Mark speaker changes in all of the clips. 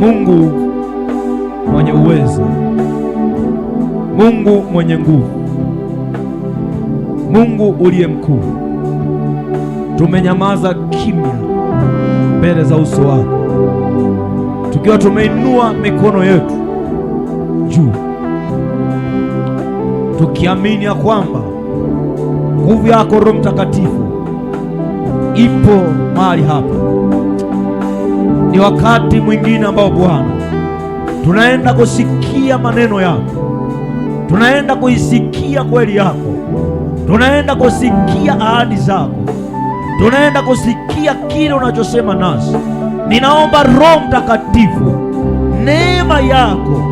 Speaker 1: Mungu mwenye uweza, Mungu mwenye nguvu, Mungu uliye mkuu, tumenyamaza kimya mbele za uso wako, tukiwa tumeinua mikono yetu juu, tukiamini ya kwamba nguvu yako Roho Mtakatifu ipo mahali hapa. Ni wakati mwingine ambao Bwana tunaenda kusikia maneno yako, tunaenda kuisikia kweli yako, tunaenda kusikia ahadi zako, tunaenda kusikia kile unachosema nasi. Ninaomba Roho Mtakatifu, neema yako,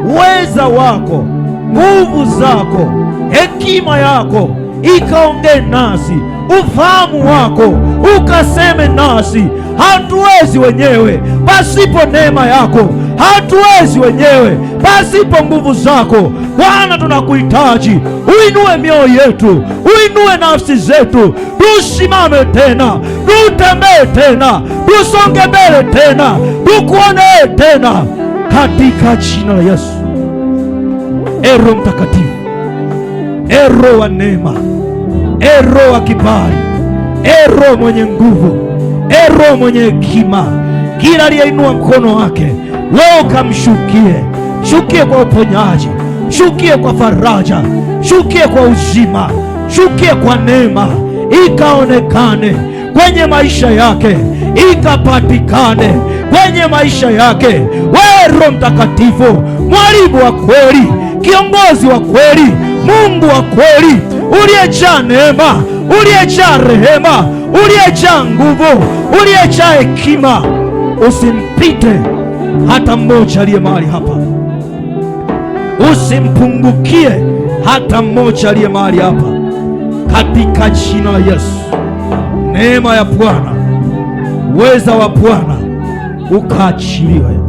Speaker 1: uweza wako, nguvu zako, hekima yako ikaongee nasi, ufahamu wako ukaseme nasi. Hatuwezi wenyewe pasipo neema yako, hatuwezi wenyewe pasipo nguvu zako. Bwana, tunakuhitaji. Uinue mioyo yetu, uinue nafsi zetu, tusimame tena, tutembee tena, tusonge mbele tena, tukuonee tena, katika jina la Yesu. Roho Mtakatifu, Roho wa neema, Roho wa kibali, Roho mwenye nguvu, Roho mwenye hekima, kila aliyeinua mkono wake leo kamshukie, shukie kwa uponyaji, shukie kwa faraja, shukie kwa uzima, shukie kwa neema, ikaonekane kwenye maisha yake, ikapatikane kwenye maisha yake. Wewe Roho Mtakatifu, mwalimu wa kweli, kiongozi wa kweli, Mungu wa kweli, uliyejaa neema, uliyejaa rehema, uliyejaa nguvu, uliyejaa hekima, usimpite hata mmoja aliye mahali hapa, usimpungukie hata mmoja aliye mahali hapa, katika jina la Yesu. Neema ya Bwana, uweza wa Bwana ukaachiliwe.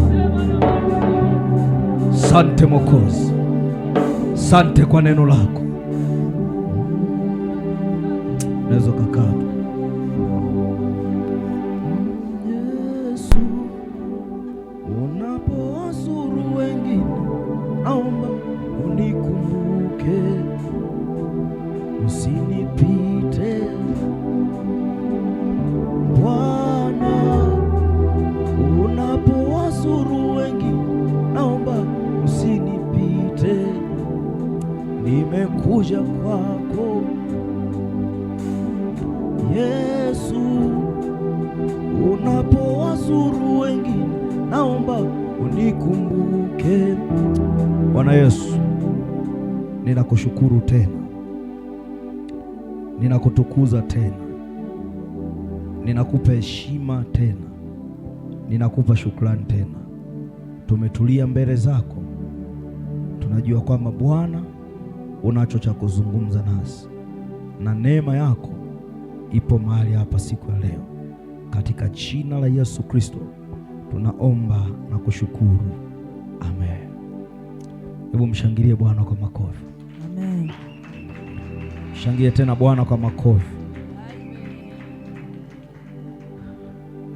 Speaker 1: Sante Mwokozi, sante kwa neno lako. Unaweza kukaa.
Speaker 2: Yesu, unapowazuru wengine, naomba unikumbuke, usinipite. Bwana, unapowazuru wengine, naomba usinipite. Nimekuja kwako Yesu, unapowazuru wengine, naomba unikumbuke.
Speaker 1: Bwana Yesu, ninakushukuru tena, ninakutukuza tena, ninakupa heshima tena, ninakupa shukrani tena. Tumetulia mbele zako, tunajua kwamba Bwana unacho cha kuzungumza nasi, na neema yako ipo mahali hapa siku ya leo. Katika jina la Yesu Kristo tunaomba na kushukuru, amen. Hebu mshangilie Bwana kwa makofi.
Speaker 3: Amen.
Speaker 1: Shangilie tena Bwana kwa makofi.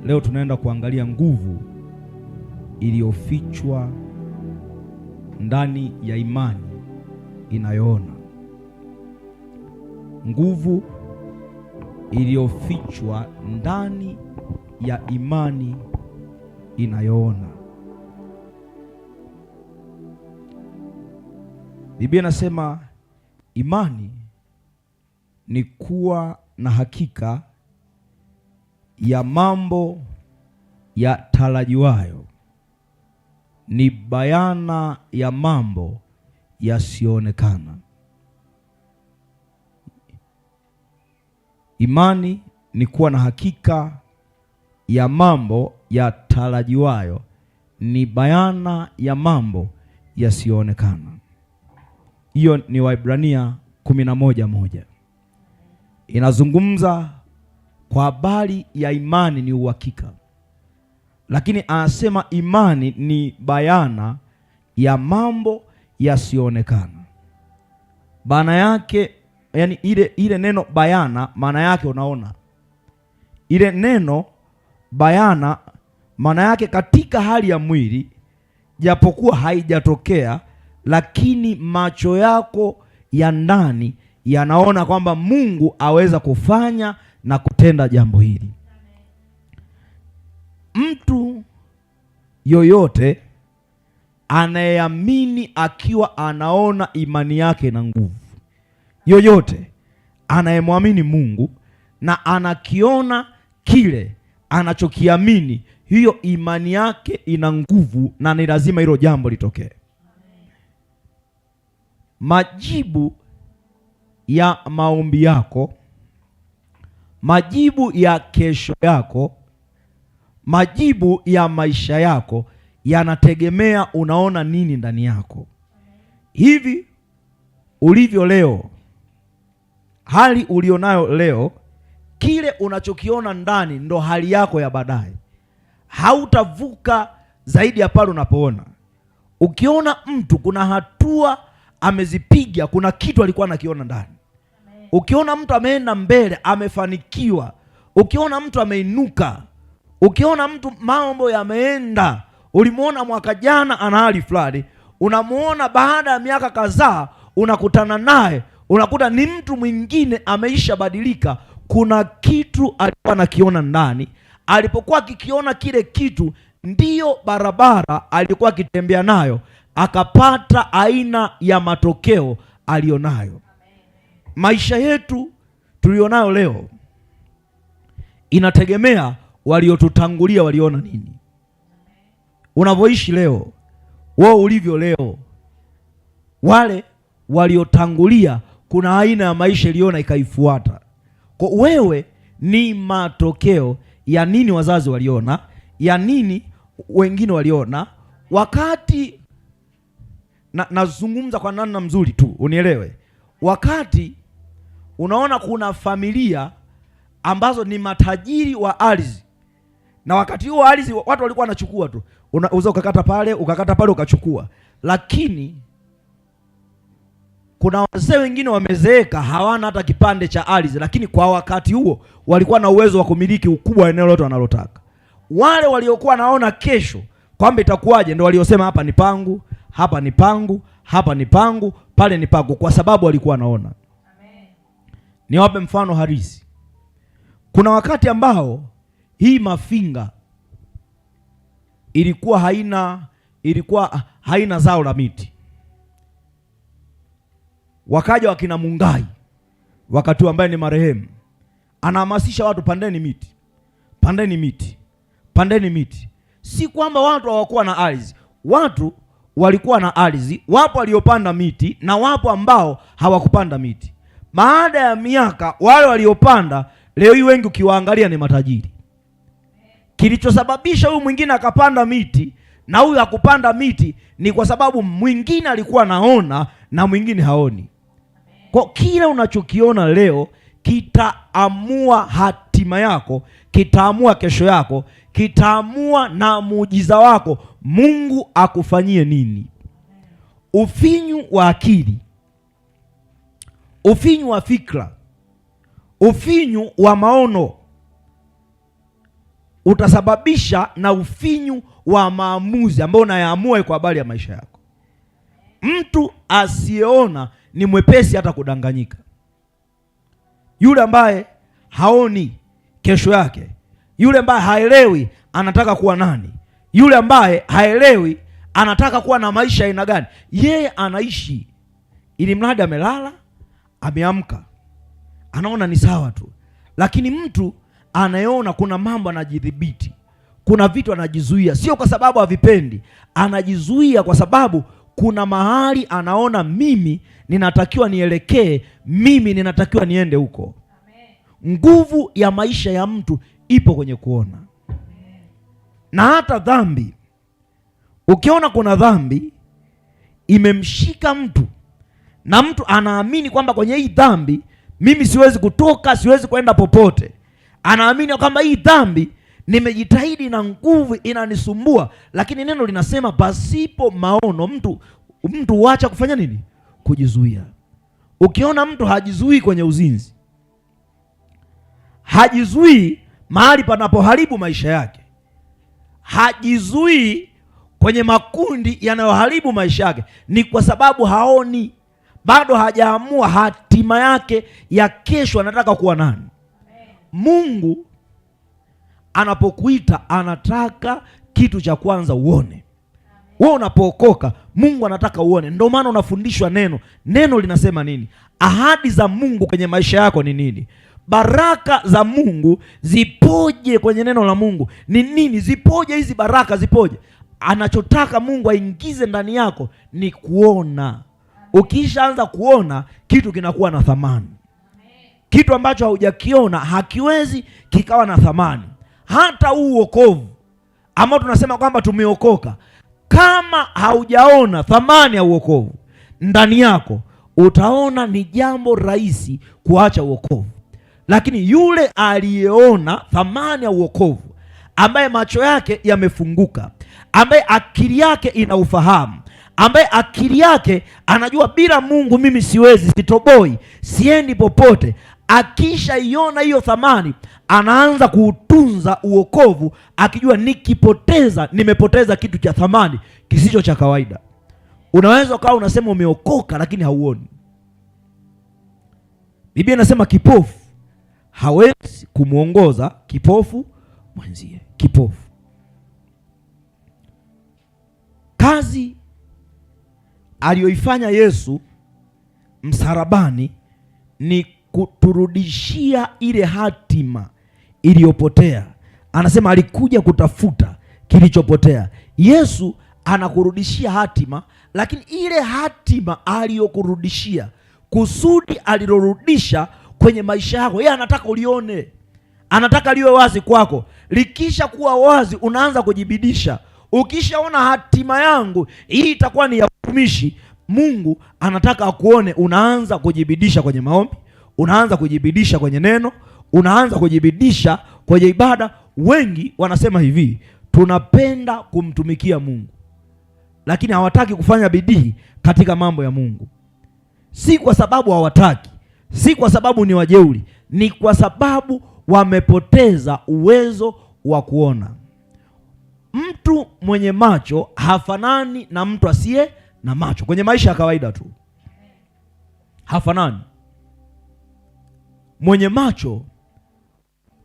Speaker 1: Leo tunaenda kuangalia nguvu iliyofichwa ndani ya imani inayoona. Nguvu iliyofichwa ndani ya imani inayoona. Biblia inasema imani ni kuwa na hakika ya mambo yatarajiwayo, ni bayana ya mambo yasiyoonekana. Imani ni kuwa na hakika ya mambo yatarajiwayo, ni bayana ya mambo yasiyoonekana. Hiyo ni Waebrania 11:1. Inazungumza kwa habari ya imani ni uhakika, lakini anasema imani ni bayana ya mambo yasiyoonekana. Maana yake, yani ile neno bayana, maana yake unaona. Ile neno bayana Maana yake katika hali ya mwili, japokuwa haijatokea, lakini macho yako ya ndani yanaona kwamba Mungu aweza kufanya na kutenda jambo hili. Mtu yoyote anayeamini akiwa anaona imani yake na nguvu, yoyote anayemwamini Mungu na anakiona kile anachokiamini, hiyo imani yake ina nguvu na ni lazima hilo jambo litokee. Majibu ya maombi yako, majibu ya kesho yako, majibu ya maisha yako yanategemea unaona nini ndani yako. Hivi ulivyo leo, hali ulionayo leo, kile unachokiona ndani ndo hali yako ya baadaye. Hautavuka zaidi ya pale unapoona. Ukiona mtu kuna hatua amezipiga, kuna kitu alikuwa anakiona ndani. Ukiona mtu ameenda mbele, amefanikiwa, ukiona mtu ameinuka, ukiona mtu mambo yameenda, ulimuona mwaka jana ana hali fulani, unamuona baada ya miaka kadhaa unakutana naye, unakuta ni mtu mwingine ameisha badilika. Kuna kitu alikuwa anakiona ndani. Alipokuwa akikiona kile kitu, ndiyo barabara alikuwa akitembea nayo, akapata aina ya matokeo alionayo. Maisha yetu tulionayo leo inategemea waliotutangulia waliona nini. Unavyoishi leo, wewe ulivyo leo, wale waliotangulia kuna aina ya maisha iliona ikaifuata. Kwa wewe ni matokeo ya nini wazazi waliona, ya nini wengine waliona. Wakati nazungumza kwa namna mzuri tu unielewe, wakati unaona kuna familia ambazo ni matajiri wa ardhi, na wakati huo ardhi watu walikuwa wanachukua tu, unauza ukakata pale ukachukua, lakini kuna wazee wengine wamezeeka, hawana hata kipande cha ardhi, lakini kwa wakati huo walikuwa na uwezo wa kumiliki ukubwa wa eneo lote wanalotaka. Wale waliokuwa naona kesho kwamba itakuwaje, ndio waliosema hapa ni pangu, hapa ni pangu, hapa ni pangu, pale ni pangu, kwa sababu walikuwa naona. Niwape mfano halisi. Kuna wakati ambao hii Mafinga ilikuwa haina zao la miti. Wakaja wakina Mungai, wakati ambaye ni marehemu, anahamasisha watu, pandeni miti, pandeni miti, pandeni miti. Si kwamba watu hawakuwa na ardhi, watu walikuwa na ardhi, wapo waliopanda miti na wapo ambao hawakupanda miti. Baada ya miaka, wale waliopanda leo hii wengi ukiwaangalia ni matajiri. Kilichosababisha huyu mwingine akapanda miti na huyu hakupanda miti ni kwa sababu mwingine alikuwa naona na mwingine haoni. Kwa kile unachokiona leo kitaamua hatima yako, kitaamua kesho yako, kitaamua na muujiza wako Mungu akufanyie nini. Ufinyu wa akili, ufinyu wa fikra, ufinyu wa maono utasababisha na ufinyu wa maamuzi ambao unayaamua kwa habari ya maisha yako. Mtu asiyeona ni mwepesi hata kudanganyika. Yule ambaye haoni kesho yake, yule ambaye haelewi anataka kuwa nani, yule ambaye haelewi anataka kuwa na maisha aina gani, yeye anaishi ili mradi amelala, ameamka, anaona ni sawa tu. Lakini mtu anayeona kuna mambo anajidhibiti, kuna vitu anajizuia, sio kwa sababu havipendi, anajizuia kwa sababu kuna mahali anaona mimi ninatakiwa nielekee, mimi ninatakiwa niende huko. Nguvu ya maisha ya mtu ipo kwenye kuona. Na hata dhambi, ukiona kuna dhambi imemshika mtu na mtu anaamini kwamba kwenye hii dhambi mimi siwezi kutoka, siwezi kwenda popote, anaamini kwamba hii dhambi nimejitahidi na nguvu inanisumbua, lakini neno linasema pasipo maono mtu huacha kufanya nini? Kujizuia. Ukiona mtu hajizuii kwenye uzinzi, hajizuii mahali panapoharibu maisha yake, hajizuii kwenye makundi yanayoharibu maisha yake, ni kwa sababu haoni, bado hajaamua hatima yake ya kesho anataka kuwa nani. Mungu anapokuita anataka kitu cha kwanza uone. Wewe unapookoka Mungu anataka uone. Ndio maana unafundishwa neno. Neno linasema nini? Ahadi za Mungu kwenye maisha yako ni nini? Baraka za Mungu zipoje kwenye neno la Mungu ni nini? Zipoje hizi baraka, zipoje? Anachotaka Mungu aingize ndani yako ni kuona. Ukishaanza kuona, kitu kinakuwa na thamani. Kitu ambacho haujakiona hakiwezi kikawa na thamani. Hata huu wokovu ambao tunasema kwamba tumeokoka, kama haujaona thamani ya wokovu ndani yako, utaona ni jambo rahisi kuacha wokovu. Lakini yule aliyeona thamani ya wokovu, ambaye macho yake yamefunguka, ambaye akili yake ina ufahamu, ambaye akili yake anajua bila Mungu mimi siwezi, sitoboi, siendi popote, akishaiona hiyo thamani, anaanza kuutunza uokovu, akijua nikipoteza, nimepoteza kitu cha thamani kisicho cha kawaida. Unaweza ukawa unasema umeokoka lakini hauoni. Biblia inasema kipofu hawezi kumwongoza kipofu mwenzie. Kipofu. Kazi aliyoifanya Yesu msalabani ni kuturudishia ile hatima iliyopotea. Anasema alikuja kutafuta kilichopotea. Yesu anakurudishia hatima, lakini ile hatima aliyokurudishia, kusudi alilorudisha kwenye maisha yako, yeye anataka ulione, anataka liwe wazi kwako. Likisha kuwa wazi, unaanza kujibidisha. Ukishaona hatima yangu hii itakuwa ni ya utumishi, Mungu anataka akuone, unaanza kujibidisha kwenye maombi, unaanza kujibidisha kwenye neno, unaanza kujibidisha kwenye ibada. Wengi wanasema hivi, tunapenda kumtumikia Mungu, lakini hawataki kufanya bidii katika mambo ya Mungu. Si kwa sababu hawataki, si kwa sababu ni wajeuri, ni kwa sababu wamepoteza uwezo wa kuona. Mtu mwenye macho hafanani na mtu asiye na macho. Kwenye maisha ya kawaida tu hafanani. Mwenye macho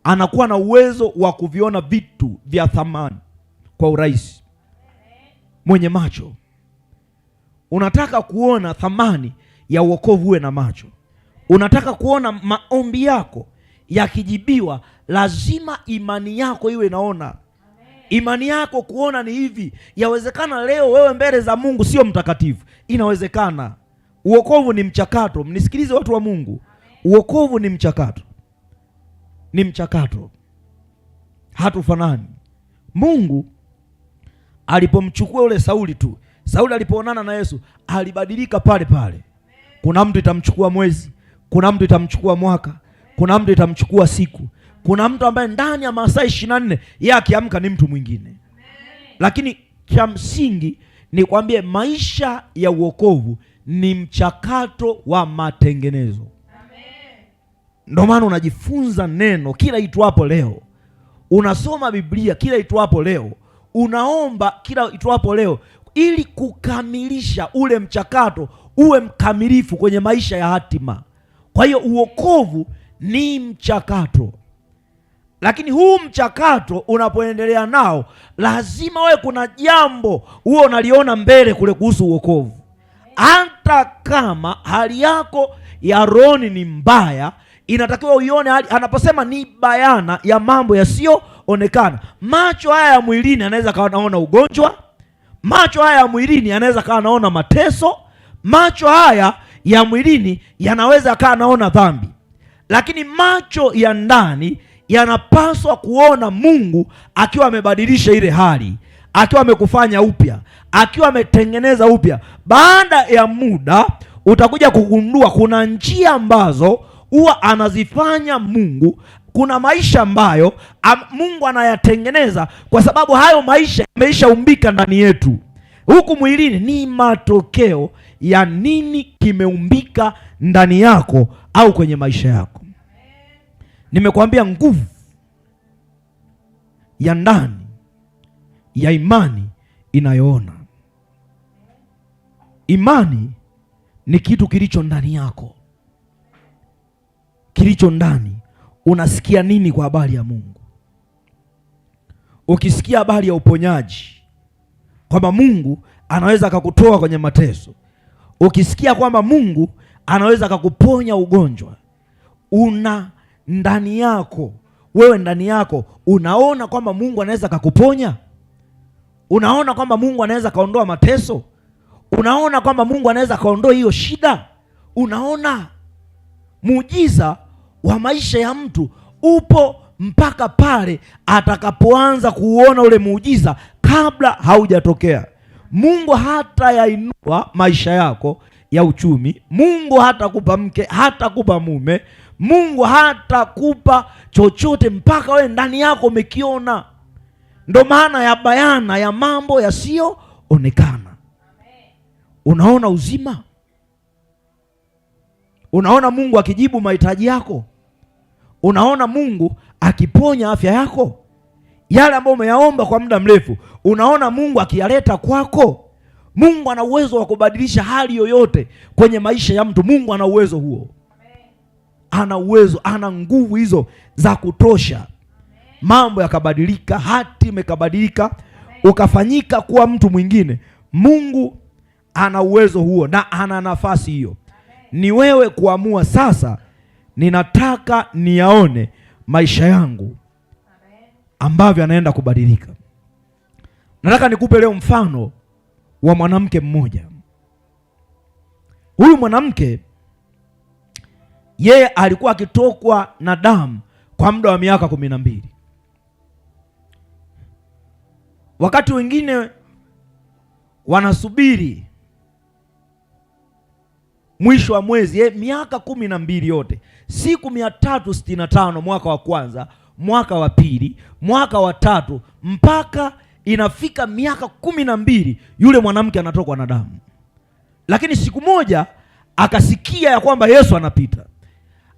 Speaker 1: anakuwa na uwezo wa kuviona vitu vya thamani kwa urahisi. Mwenye macho, unataka kuona thamani ya wokovu, uwe na macho. Unataka kuona maombi yako yakijibiwa, lazima imani yako iwe inaona. Imani yako kuona ni hivi. Yawezekana leo wewe mbele za Mungu sio mtakatifu, inawezekana. Uokovu ni mchakato. Mnisikilize watu wa Mungu, uokovu ni mchakato, ni mchakato, hatufanani. Mungu alipomchukua yule Sauli tu, Sauli alipoonana na Yesu alibadilika pale pale. Kuna mtu itamchukua mwezi, kuna mtu itamchukua mwaka, kuna mtu itamchukua siku, kuna mtu ambaye ndani ya masaa 24 yeye akiamka ni mtu mwingine. Lakini cha msingi ni kwambie, maisha ya uokovu ni mchakato wa matengenezo. Ndio maana unajifunza neno kila itwapo leo, unasoma Biblia kila itwapo leo, unaomba kila itwapo leo, ili kukamilisha ule mchakato uwe mkamilifu kwenye maisha ya hatima. Kwa hiyo uokovu ni mchakato, lakini huu mchakato unapoendelea nao, lazima wewe kuna jambo huo unaliona mbele kule kuhusu uokovu. Hata kama hali yako ya rohoni ni mbaya, inatakiwa uione hali. Anaposema ni bayana ya mambo yasiyoonekana, macho haya ya mwilini anaweza kawa naona ugonjwa, macho haya ya mwilini anaweza kawa naona mateso, macho haya ya mwilini yanaweza kawa naona dhambi, lakini macho ya ndani yanapaswa kuona Mungu akiwa amebadilisha ile hali, akiwa amekufanya upya, akiwa ametengeneza upya. Baada ya muda utakuja kugundua kuna njia ambazo huwa anazifanya Mungu, kuna maisha ambayo Mungu anayatengeneza, kwa sababu hayo maisha yameshaumbika ndani yetu. Huku mwilini ni matokeo ya nini kimeumbika ndani yako au kwenye maisha yako. Nimekuambia nguvu ya ndani ya imani inayoona. Imani ni kitu kilicho ndani yako, kilicho ndani. Unasikia nini kwa habari ya Mungu? Ukisikia habari ya uponyaji, kwamba Mungu anaweza akakutoa kwenye mateso, ukisikia kwamba Mungu anaweza akakuponya ugonjwa, una ndani yako, wewe ndani yako unaona kwamba Mungu anaweza akakuponya, unaona kwamba Mungu anaweza kaondoa mateso, unaona kwamba Mungu anaweza kaondoa hiyo shida, unaona muujiza wa maisha ya mtu upo mpaka pale atakapoanza kuuona ule muujiza kabla haujatokea. Mungu hata yainua maisha yako ya uchumi, Mungu hata kupa mke, hata kupa mume, Mungu hata kupa chochote mpaka wewe ndani yako umekiona. Ndo maana ya bayana ya mambo yasiyoonekana. Unaona uzima, unaona Mungu akijibu mahitaji yako, unaona Mungu akiponya afya yako, yale ambayo umeyaomba kwa muda mrefu, unaona Mungu akiyaleta kwako. Mungu ana uwezo wa kubadilisha hali yoyote kwenye maisha ya mtu. Mungu ana uwezo huo, ana uwezo, ana nguvu hizo za kutosha. Mambo yakabadilika, hatima ikabadilika, ukafanyika kuwa mtu mwingine. Mungu ana uwezo huo na ana nafasi hiyo. Ni wewe kuamua sasa, ninataka niyaone maisha yangu ambavyo anaenda kubadilika. Nataka nikupe leo mfano wa mwanamke mmoja. Huyu mwanamke yeye alikuwa akitokwa na damu kwa muda wa miaka 12. Wakati wengine wanasubiri mwisho wa mwezi, miaka 12 yote, siku 365, mwaka wa kwanza, mwaka wa pili, mwaka wa tatu, mpaka inafika miaka 12, yule mwanamke anatokwa na damu. Lakini siku moja akasikia ya kwamba Yesu anapita.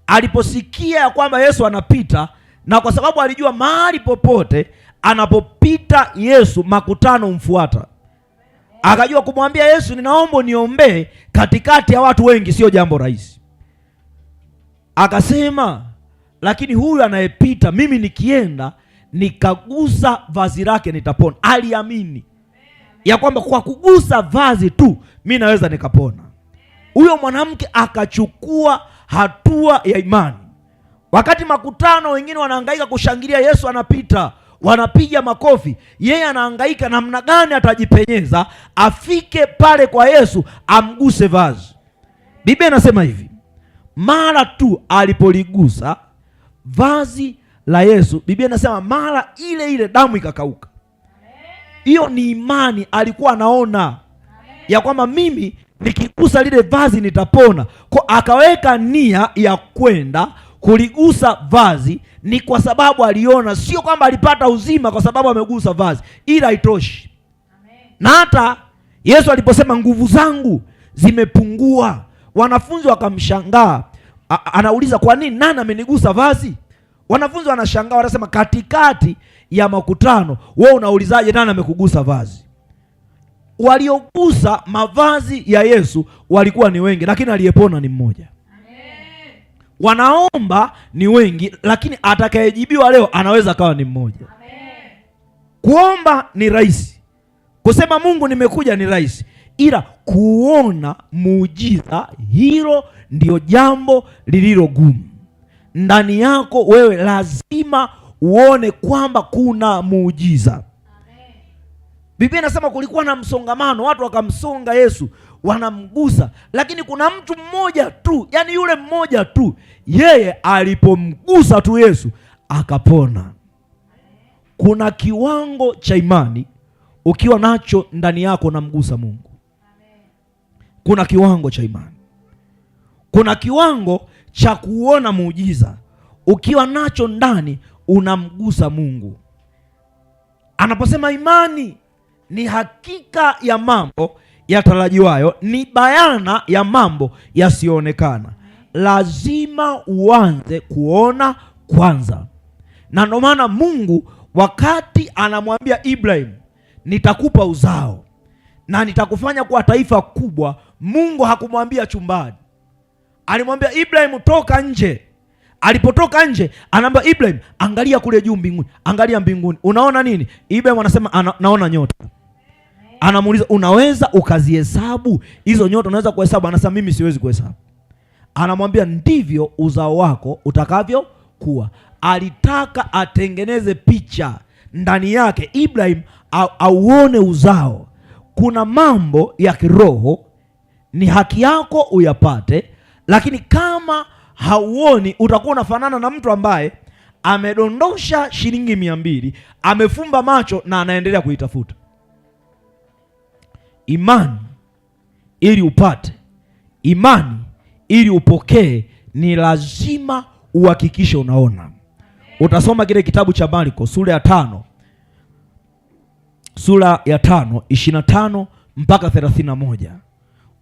Speaker 1: Aliposikia ya kwamba Yesu anapita, na kwa sababu alijua mahali popote anapopita Yesu makutano umfuata, akajua kumwambia Yesu, ninaomba niombee katikati ya watu wengi sio jambo rahisi. Akasema, lakini huyu anayepita, mimi nikienda nikagusa vazi lake nitapona. Aliamini ya kwamba kwa kugusa vazi tu mimi naweza nikapona. Huyo mwanamke akachukua hatua ya imani. Wakati makutano wengine wanahangaika kushangilia Yesu anapita, wanapiga makofi, yeye anahangaika namna gani atajipenyeza afike pale kwa Yesu amguse vazi. Biblia inasema hivi, mara tu alipoligusa vazi la Yesu, Biblia inasema mara ile ile damu ikakauka. Hiyo ni imani. Alikuwa anaona ya kwamba mimi nikigusa lile vazi nitapona. Kwa akaweka nia ya kwenda kuligusa vazi, ni kwa sababu aliona, sio kwamba alipata uzima kwa sababu amegusa vazi, ila haitoshi. Na hata Yesu aliposema nguvu zangu zimepungua, wanafunzi wakamshangaa. Anauliza, kwa nini? Nani amenigusa vazi? Wanafunzi wanashangaa, wanasema katikati ya makutano wewe unaulizaje nani amekugusa vazi? Waliogusa mavazi ya Yesu walikuwa ni wengi, lakini aliyepona ni mmoja. Amen. Wanaomba ni wengi, lakini atakayejibiwa leo anaweza kawa ni mmoja. Amen. Kuomba ni rahisi, kusema Mungu nimekuja ni rahisi, ila kuona muujiza, hilo ndio jambo lililo gumu. Ndani yako wewe lazima uone kwamba kuna muujiza. Amen. Biblia inasema kulikuwa na msongamano, watu wakamsonga Yesu, wanamgusa, lakini kuna mtu mmoja tu, yani yule mmoja tu, yeye alipomgusa tu Yesu akapona. Kuna kiwango cha imani ukiwa nacho ndani yako unamgusa Mungu. Kuna kiwango cha imani, kuna kiwango cha kuona muujiza ukiwa nacho ndani unamgusa Mungu. Anaposema imani ni hakika ya mambo yatarajiwayo, ni bayana ya mambo yasiyoonekana. Lazima uanze kuona kwanza. Na ndio maana Mungu wakati anamwambia Ibrahim nitakupa uzao na nitakufanya kuwa taifa kubwa. Mungu hakumwambia chumbani, alimwambia Ibrahim, toka nje. Alipotoka nje, anaambia Ibrahim, angalia kule juu mbinguni, angalia mbinguni, unaona nini? Ibrahim anasema naona nyota. Anamuuliza, unaweza ukazihesabu hizo nyota? Unaweza kuhesabu? Anasema mimi siwezi kuhesabu. Anamwambia, ndivyo uzao wako utakavyo kuwa. Alitaka atengeneze picha ndani yake Ibrahim auone uzao. Kuna mambo ya kiroho ni haki yako uyapate, lakini kama hauoni, utakuwa unafanana na mtu ambaye amedondosha shilingi 200, amefumba macho na anaendelea kuitafuta. Imani ili upate, imani ili upokee, ni lazima uhakikishe unaona. Utasoma kile kitabu cha Marko sura ya 5 25 mpaka 31.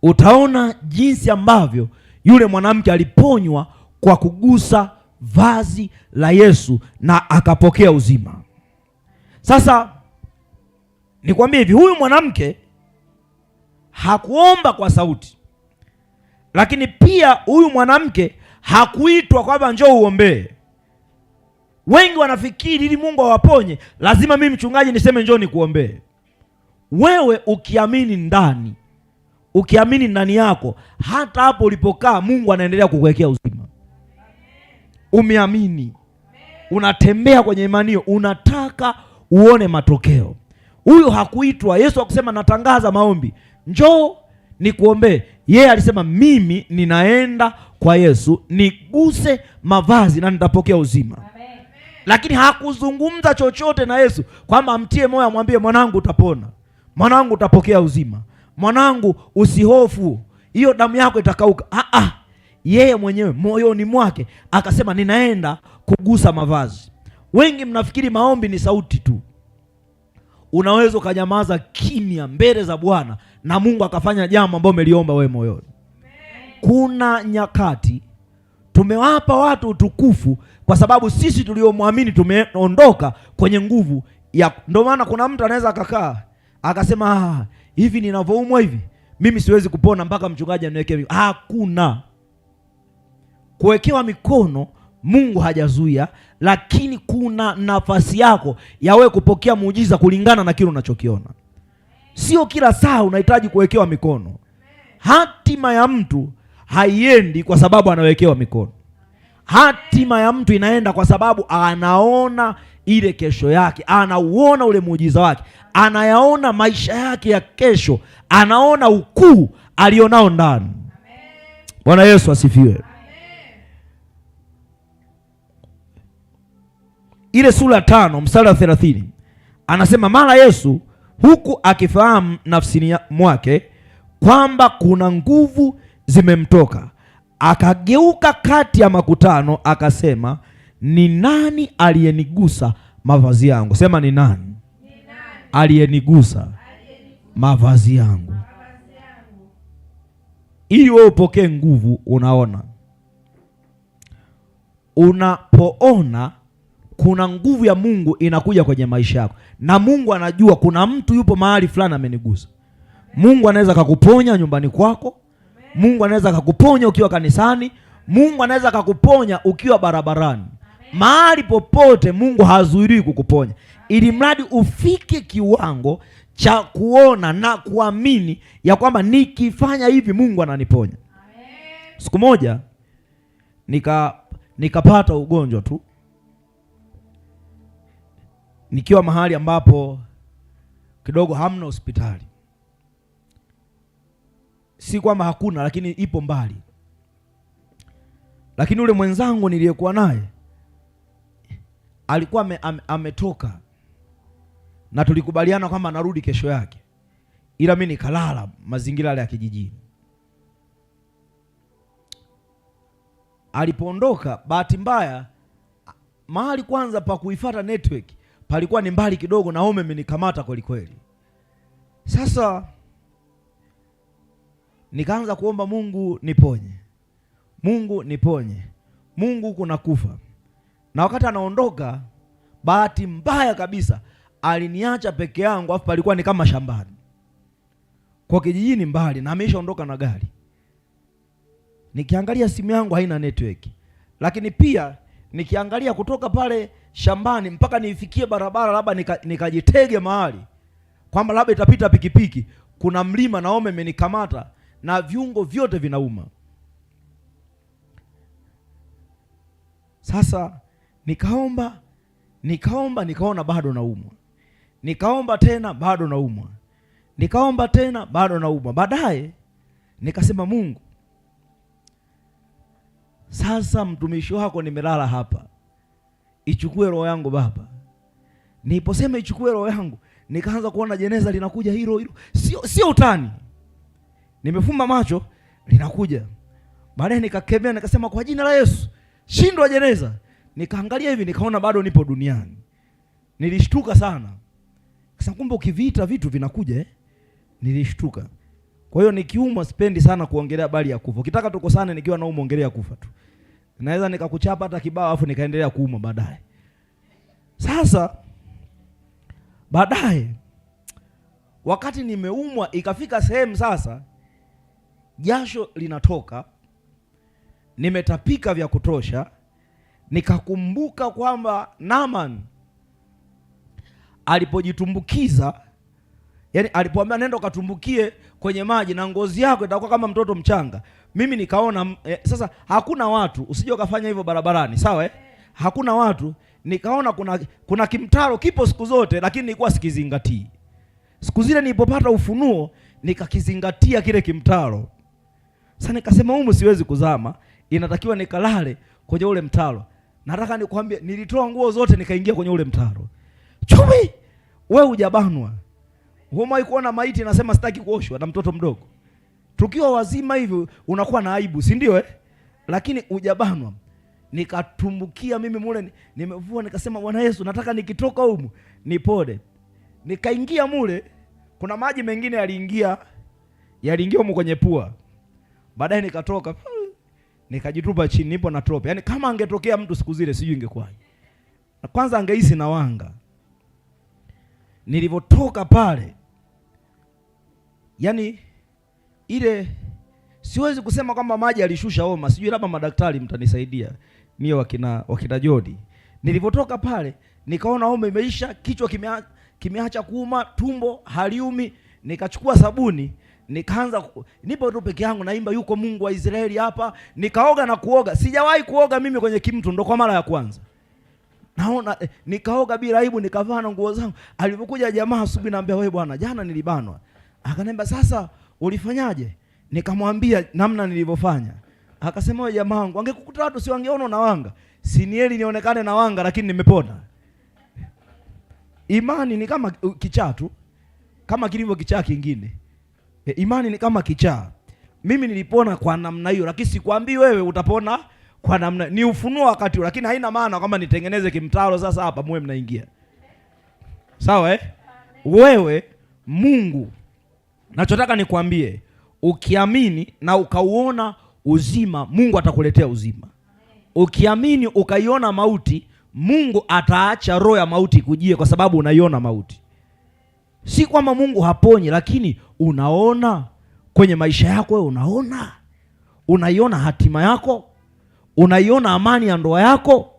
Speaker 1: Utaona jinsi ambavyo yule mwanamke aliponywa kwa kugusa vazi la Yesu na akapokea uzima. Sasa nikwambie hivi, huyu mwanamke hakuomba kwa sauti, lakini pia huyu mwanamke hakuitwa kwamba njoo uombee. Wengi wanafikiri ili Mungu awaponye lazima mimi mchungaji niseme njoo nikuombee. Wewe ukiamini ndani, ukiamini ndani yako, hata hapo ulipokaa Mungu anaendelea kukuwekea uzima. Umeamini, unatembea kwenye imani hiyo, unataka uone matokeo. Huyu hakuitwa. Yesu hakusema natangaza maombi, njoo nikuombee. Yeye alisema mimi ninaenda kwa Yesu niguse mavazi na nitapokea uzima. Amen. Lakini hakuzungumza chochote na Yesu kwamba amtie moyo, amwambie mwanangu utapona, mwanangu utapokea uzima, mwanangu usihofu, hiyo damu yako itakauka. Yeye mwenyewe moyoni mwake akasema ninaenda kugusa mavazi. Wengi mnafikiri maombi ni sauti tu. Unaweza ukanyamaza kimya mbele za Bwana na Mungu akafanya jambo ambalo umeliomba wewe moyoni. Kuna nyakati tumewapa watu utukufu kwa sababu sisi tuliomwamini tumeondoka kwenye nguvu ya. Ndio maana kuna mtu anaweza akakaa akasema hivi ninavyoumwa hivi mimi siwezi kupona mpaka mchungaji aniwekee mikono. Hakuna kuwekewa mikono. Mungu hajazuia, lakini kuna nafasi yako ya wewe kupokea muujiza kulingana na kile unachokiona. Sio kila saa unahitaji kuwekewa mikono. Hatima ya mtu haiendi kwa sababu anawekewa mikono. Hatima ya mtu inaenda kwa sababu anaona ile kesho yake, anauona ule muujiza wake, anayaona maisha yake ya kesho, anaona ukuu alionao ndani. Bwana Yesu asifiwe. Ile sura 5 mstari wa 30 anasema, mara Yesu huku akifahamu nafsini mwake kwamba kuna nguvu zimemtoka, akageuka kati ya makutano akasema, ni nani aliyenigusa mavazi yangu? Sema ni nani aliyenigusa mavazi yangu? Ili wewe upokee nguvu. Unapoona kuna nguvu ya Mungu inakuja kwenye maisha yako, na Mungu anajua kuna mtu yupo mahali fulani amenigusa. Mungu anaweza kukuponya nyumbani kwako. Mungu anaweza kukuponya ukiwa kanisani. Mungu anaweza kukuponya ukiwa barabarani. Mahali popote Mungu hazuiliwi kukuponya, ili mradi ufike kiwango cha kuona na kuamini ya kwamba nikifanya hivi Mungu ananiponya. Siku moja nikapata ugonjwa tu nikiwa mahali ambapo kidogo hamna hospitali. Si kwamba hakuna, lakini ipo mbali. Lakini ule mwenzangu niliyekuwa naye alikuwa ametoka na tulikubaliana kwamba narudi kesho yake, ila mimi nikalala mazingira yale ya kijijini. Alipoondoka, bahati mbaya mahali kwanza pa kuifuata network palikuwa ni mbali kidogo na home imenikamata kweli kweli. Sasa nikaanza kuomba, Mungu niponye, Mungu niponye, Mungu kuna kufa. Na wakati anaondoka, bahati mbaya kabisa aliniacha peke yangu, afu palikuwa ni kama shambani kwa kijijini mbali, na ameshaondoka na gari. Nikiangalia simu yangu haina network, lakini pia nikiangalia kutoka pale shambani mpaka nifikie barabara, labda nikajitege mahali kwamba labda itapita pikipiki, kuna mlima na homa imenikamata na viungo vyote vinauma. Sasa nikaona bado naumwa, nikaomba tena bado naumwa, nikaomba tena bado naumwa. Baadaye nikasema, Mungu, sasa mtumishi wako nimelala hapa, ichukue roho yangu Baba. Niliposema ichukue roho yangu, nikaanza kuona jeneza linakuja hilo, sio utani. Nimefumba macho, linakuja. Baadaye nikakemea, nikasema kwa jina la Yesu, shindwa jeneza. Nikaangalia hivi, nikaona bado nipo duniani. Nilishtuka sana. Sasa kumbe ukiviita vitu vinakuja. Nilishtuka. Kwa hiyo nikiumwa sipendi sana kuongelea habari ya kufa. Ukitaka tukosane nikiwa naumwa ongelea kufa tu. Naweza nikakuchapa hata kibao afu nikaendelea kuumwa baadaye. Sasa baadaye wakati nimeumwa ikafika sehemu sasa jasho linatoka, nimetapika vya kutosha, nikakumbuka kwamba Naaman alipojitumbukiza, yani alipoambia nenda katumbukie kwenye maji na ngozi yako itakuwa kama mtoto mchanga. Mimi nikaona sasa hakuna watu, usije ukafanya hivyo barabarani, sawa Hakuna watu, nikaona kuna kimtaro kipo siku zote, lakini nilikuwa sikizingatii. Siku zile nilipopata ufunuo nikakizingatia kile kimtaro. Sasa nikasema humu siwezi kuzama, inatakiwa nikalale kwenye ule mtaro. Nataka nikwambie, nilitoa nguo zote nikaingia kwenye ule mtaro. Chumi, wewe hujabanwa. Humawahi kuona maiti inasema sitaki kuoshwa na mtoto mdogo? Tukiwa wazima hivi unakuwa na aibu, si ndio Lakini hujabanwa. Nikatumbukia mimi mule, nimevua, nikasema Bwana Yesu, nataka nikitoka humu nipode. Nikaingia mule, kuna maji mengine yaliingia humu kwenye pua. Baadaye nikatoka, nikajitupa chini, nipo na tope. Yaani kama angetokea mtu siku zile sijui ingekuwa. Na kwanza angehisi na wanga. Nilivotoka pale, yani ile siwezi kusema kwamba maji alishusha homa, sijui labda madaktari mtanisaidia. Mie wakina Jodi. Nilivotoka pale nikaona homa imeisha, kichwa kimeacha kuuma, tumbo haliumi. Nikachukua sabuni, nikaanza nipo tu peke yangu naimba yuko Mungu wa Israeli hapa. Nikaoga na kuoga. Sijawahi kuoga mimi kwenye kimtu, ndo kwa mara ya kwanza. Naona nikaoga bila aibu, nikavaa na nguo zangu. Alipokuja jamaa asubuhi naambia, wewe bwana, jana nilibanwa. Akaniambia, sasa ulifanyaje? Nikamwambia namna nilivyofanya. Akasema, wewe jamaa wangu, angekukuta watu si wangeona na wanga. Sinieli nionekane na wanga lakini nimepona. Imani ni kama kichaa tu, kama kilivyo kichaa kingine. Imani ni kama kichaa. Mimi nilipona kwa namna hiyo, lakini sikwambii wewe utapona kwa namna. Ni ufunuo wakati, lakini haina maana kama nitengeneze kimtaro sasa hapa muwe mnaingia. Sawa Wewe Mungu, nachotaka nikwambie, ukiamini na ukauona uzima, Mungu atakuletea uzima. Ukiamini ukaiona mauti, Mungu ataacha roho ya mauti kujie, kwa sababu unaiona mauti. Si kwamba Mungu haponyi, lakini unaona kwenye maisha yako, wewe unaiona hatima yako, unaiona amani ya ndoa yako,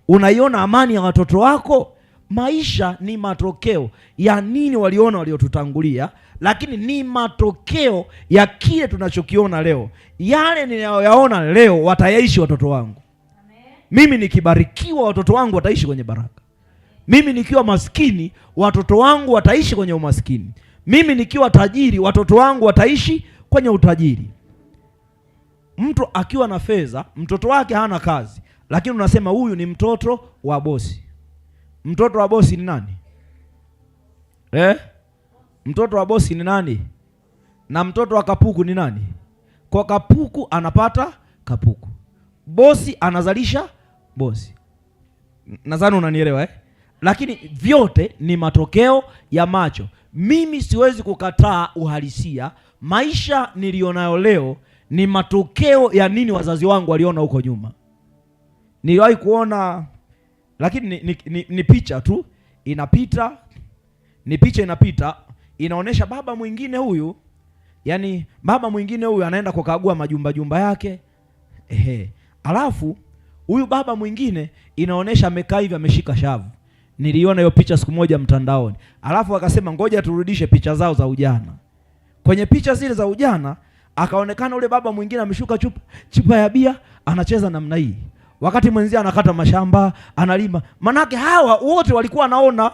Speaker 1: unaiona amani ya watoto wako. Maisha ni matokeo ya nini waliona waliotutangulia, lakini ni matokeo ya kile tunachokiona leo. Yale ninayoyaona leo watayaishi watoto wangu. Amen. Mimi nikibarikiwa watoto wangu wataishi kwenye baraka. Mimi nikiwa maskini watoto wangu wataishi kwenye umaskini. Mimi nikiwa tajiri watoto wangu wataishi kwenye utajiri. Mtu akiwa na fedha, mtoto wake hana kazi, lakini unasema huyu ni mtoto wa bosi. Mtoto wa bosi ni nani? Mtoto wa bosi ni nani? Na mtoto wa kapuku ni nani? Kwa kapuku anapata kapuku, bosi anazalisha bosi. Nadhani unanielewa Lakini vyote ni matokeo ya macho. Mimi siwezi kukataa uhalisia. Maisha nilionayo leo ni matokeo ya nini wazazi wangu waliona huko nyuma. Niliwahi kuona, lakini ni picha tu inapita, ni picha inapita, inaonyesha baba mwingine huyu, yani baba mwingine huyu anaenda kukagua majumba yake. Alafu huyu baba mwingine inaonyesha amekaa hivi ameshika shavu. Niliona hiyo picha siku moja mtandaoni. Alafu akasema ngoja turudishe picha zao za ujana. Kwenye picha zile za ujana akaonekana ule baba mwingine ameshuka chupa ya bia, anacheza namna hii, wakati mwenzie anakata mashamba, analima. Manake hawa wote walikuwa wanaona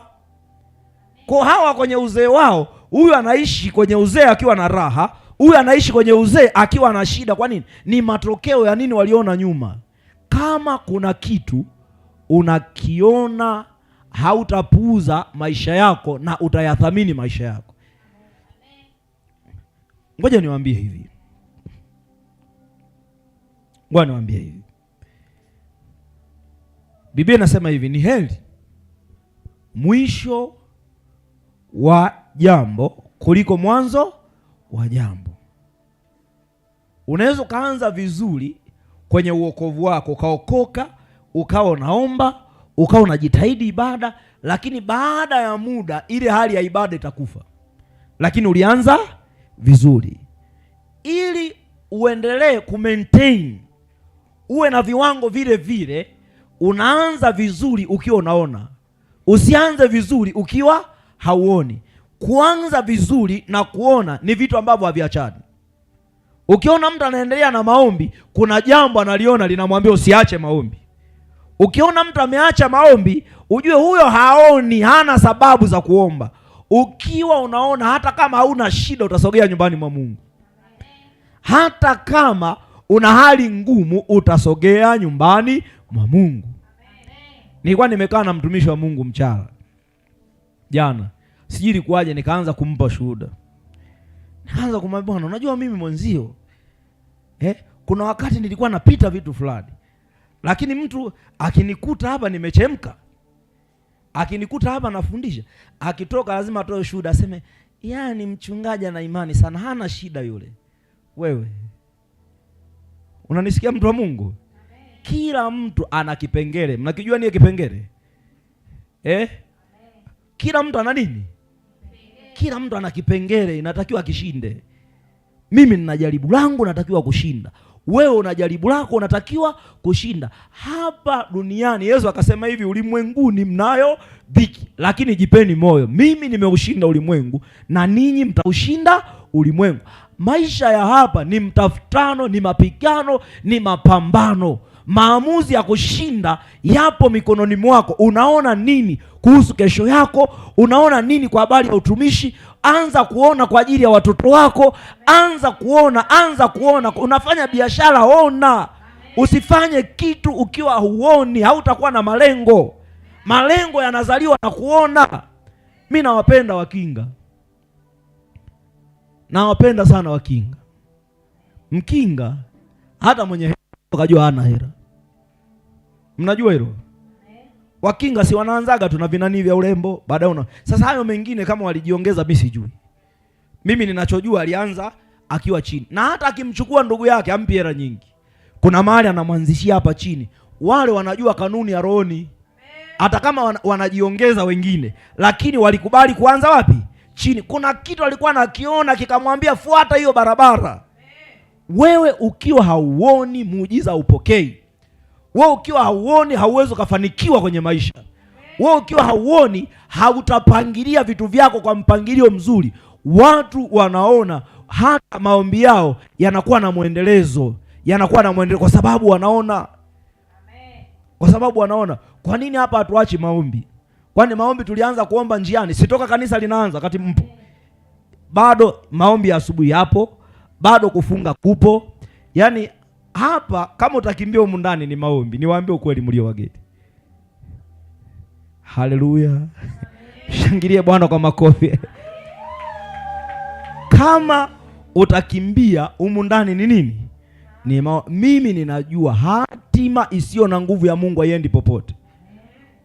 Speaker 1: kwa hawa kwenye uzee wao, huyu anaishi kwenye uzee akiwa na raha, huyu anaishi kwenye uzee akiwa na shida. Kwa nini? Ni matokeo ya nini waliona nyuma. Kama kuna kitu unakiona, hautapuuza maisha yako na utayathamini maisha yako. Ngoja niwaambie hivi. Biblia inasema hivi, ni heri mwisho wa jambo kuliko mwanzo wa jambo. Unaweza ukaanza vizuri kwenye uokovu wako, ukaokoka, ukawa unaomba, ukawa unajitahidi ibada, lakini baada ya muda ile hali ya ibada itakufa. Lakini ulianza vizuri. Ili uendelee kumaintain, uwe na viwango vile vile, unaanza vizuri ukiwa unaona. Usianze vizuri ukiwa hauoni. Kuanza vizuri na kuona ni vitu ambavyo haviachani. Ukiona mtu anaendelea na maombi, kuna jambo analiona linamwambia usiache maombi. Ukiona mtu ameacha maombi, ujue huyo haoni, hana sababu za kuomba. Ukiwa unaona, hata kama hauna shida utasogea nyumbani mwa Mungu. Hata kama una hali ngumu utasogea nyumbani mwa Mungu. Nilikuwa nimekaa na mtumishi wa Mungu mchana jana, sijui kuaje, nikaanza kumpa shuhuda. Nikaanza kumwambia, bwana, unajua mimi mwenzio kuna wakati nilikuwa napita vitu fulani, lakini mtu akinikuta hapa nimechemka, akinikuta hapa nafundisha, akitoka lazima atoe shuhuda, aseme yani mchungaji ana imani sana, hana shida yule. Wewe unanisikia, mtu wa Mungu? Kila mtu ana kipengele. Mnakijua nini kipengele? Kila mtu ana nini? Kila mtu ana kipengele, inatakiwa kishinde. Mimi nina jaribu langu, natakiwa kushinda. Wewe una jaribu lako, unatakiwa kushinda. Hapa duniani Yesu akasema hivi, ulimwenguni mnayo dhiki, lakini jipeni moyo, mimi nimeushinda ulimwengu na ninyi mtaushinda ulimwengu. Maisha ya hapa ni mtafutano, ni mapigano, ni mapambano. Maamuzi ya kushinda yapo mikononi mwako. Unaona nini kuhusu kesho yako? Unaona nini kwa habari ya utumishi? Anza kuona kwa ajili ya watoto wako. Anza kuona. Unafanya biashara, ona. Usifanye kitu ukiwa huoni, hautakuwa na malengo. Malengo yanazaliwa na kuona. Mimi nawapenda Wakinga. Nawapenda sana Wakinga. Mkinga hata mwenye hela ukajua hana hela. Mnajua hilo? Wakinga si wanaanzaga tu na vinani vya urembo, baadaye sasa hayo mengine kama walijiongeza mimi sijui. Mimi ninachojua alianza akiwa chini. Na hata akimchukua ndugu yake ampi hela nyingi, kuna mahali anamwanzishia hapa chini. Wale wanajua kanuni ya rohoni. Hata kama wanajiongeza wengine, lakini walikubali kuanza wapi? Chini. Kuna kitu alikuwa anakiona kikamwambia fuata hiyo barabara. Wewe ukiwa hauoni muujiza upokei. Wewe ukiwa hauoni hauwezi kufanikiwa kwenye maisha. Wewe ukiwa hauoni hautapangilia vitu vyako kwa mpangilio mzuri. Watu wanaona, hata maombi yao yanakuwa na muendelezo. Kwa sababu wanaona. Kwa sababu wanaona. Kwa nini hapa hatuachi maombi? Kwani maombi tulianza kuomba njiani? Sitoka kanisa linaanza wakati mpo. Bado maombi ya asubuhi hapo, bado kufunga kupo. Yaani hapa kama utakimbia humu ndani ni maombi. Niwaambie ukweli mlio wageni. Haleluya. Shangilie Bwana kwa makofi. Kama utakimbia humu ndani ni nini? Mimi ninajua hatima isiyo na nguvu ya Mungu haiendi popote.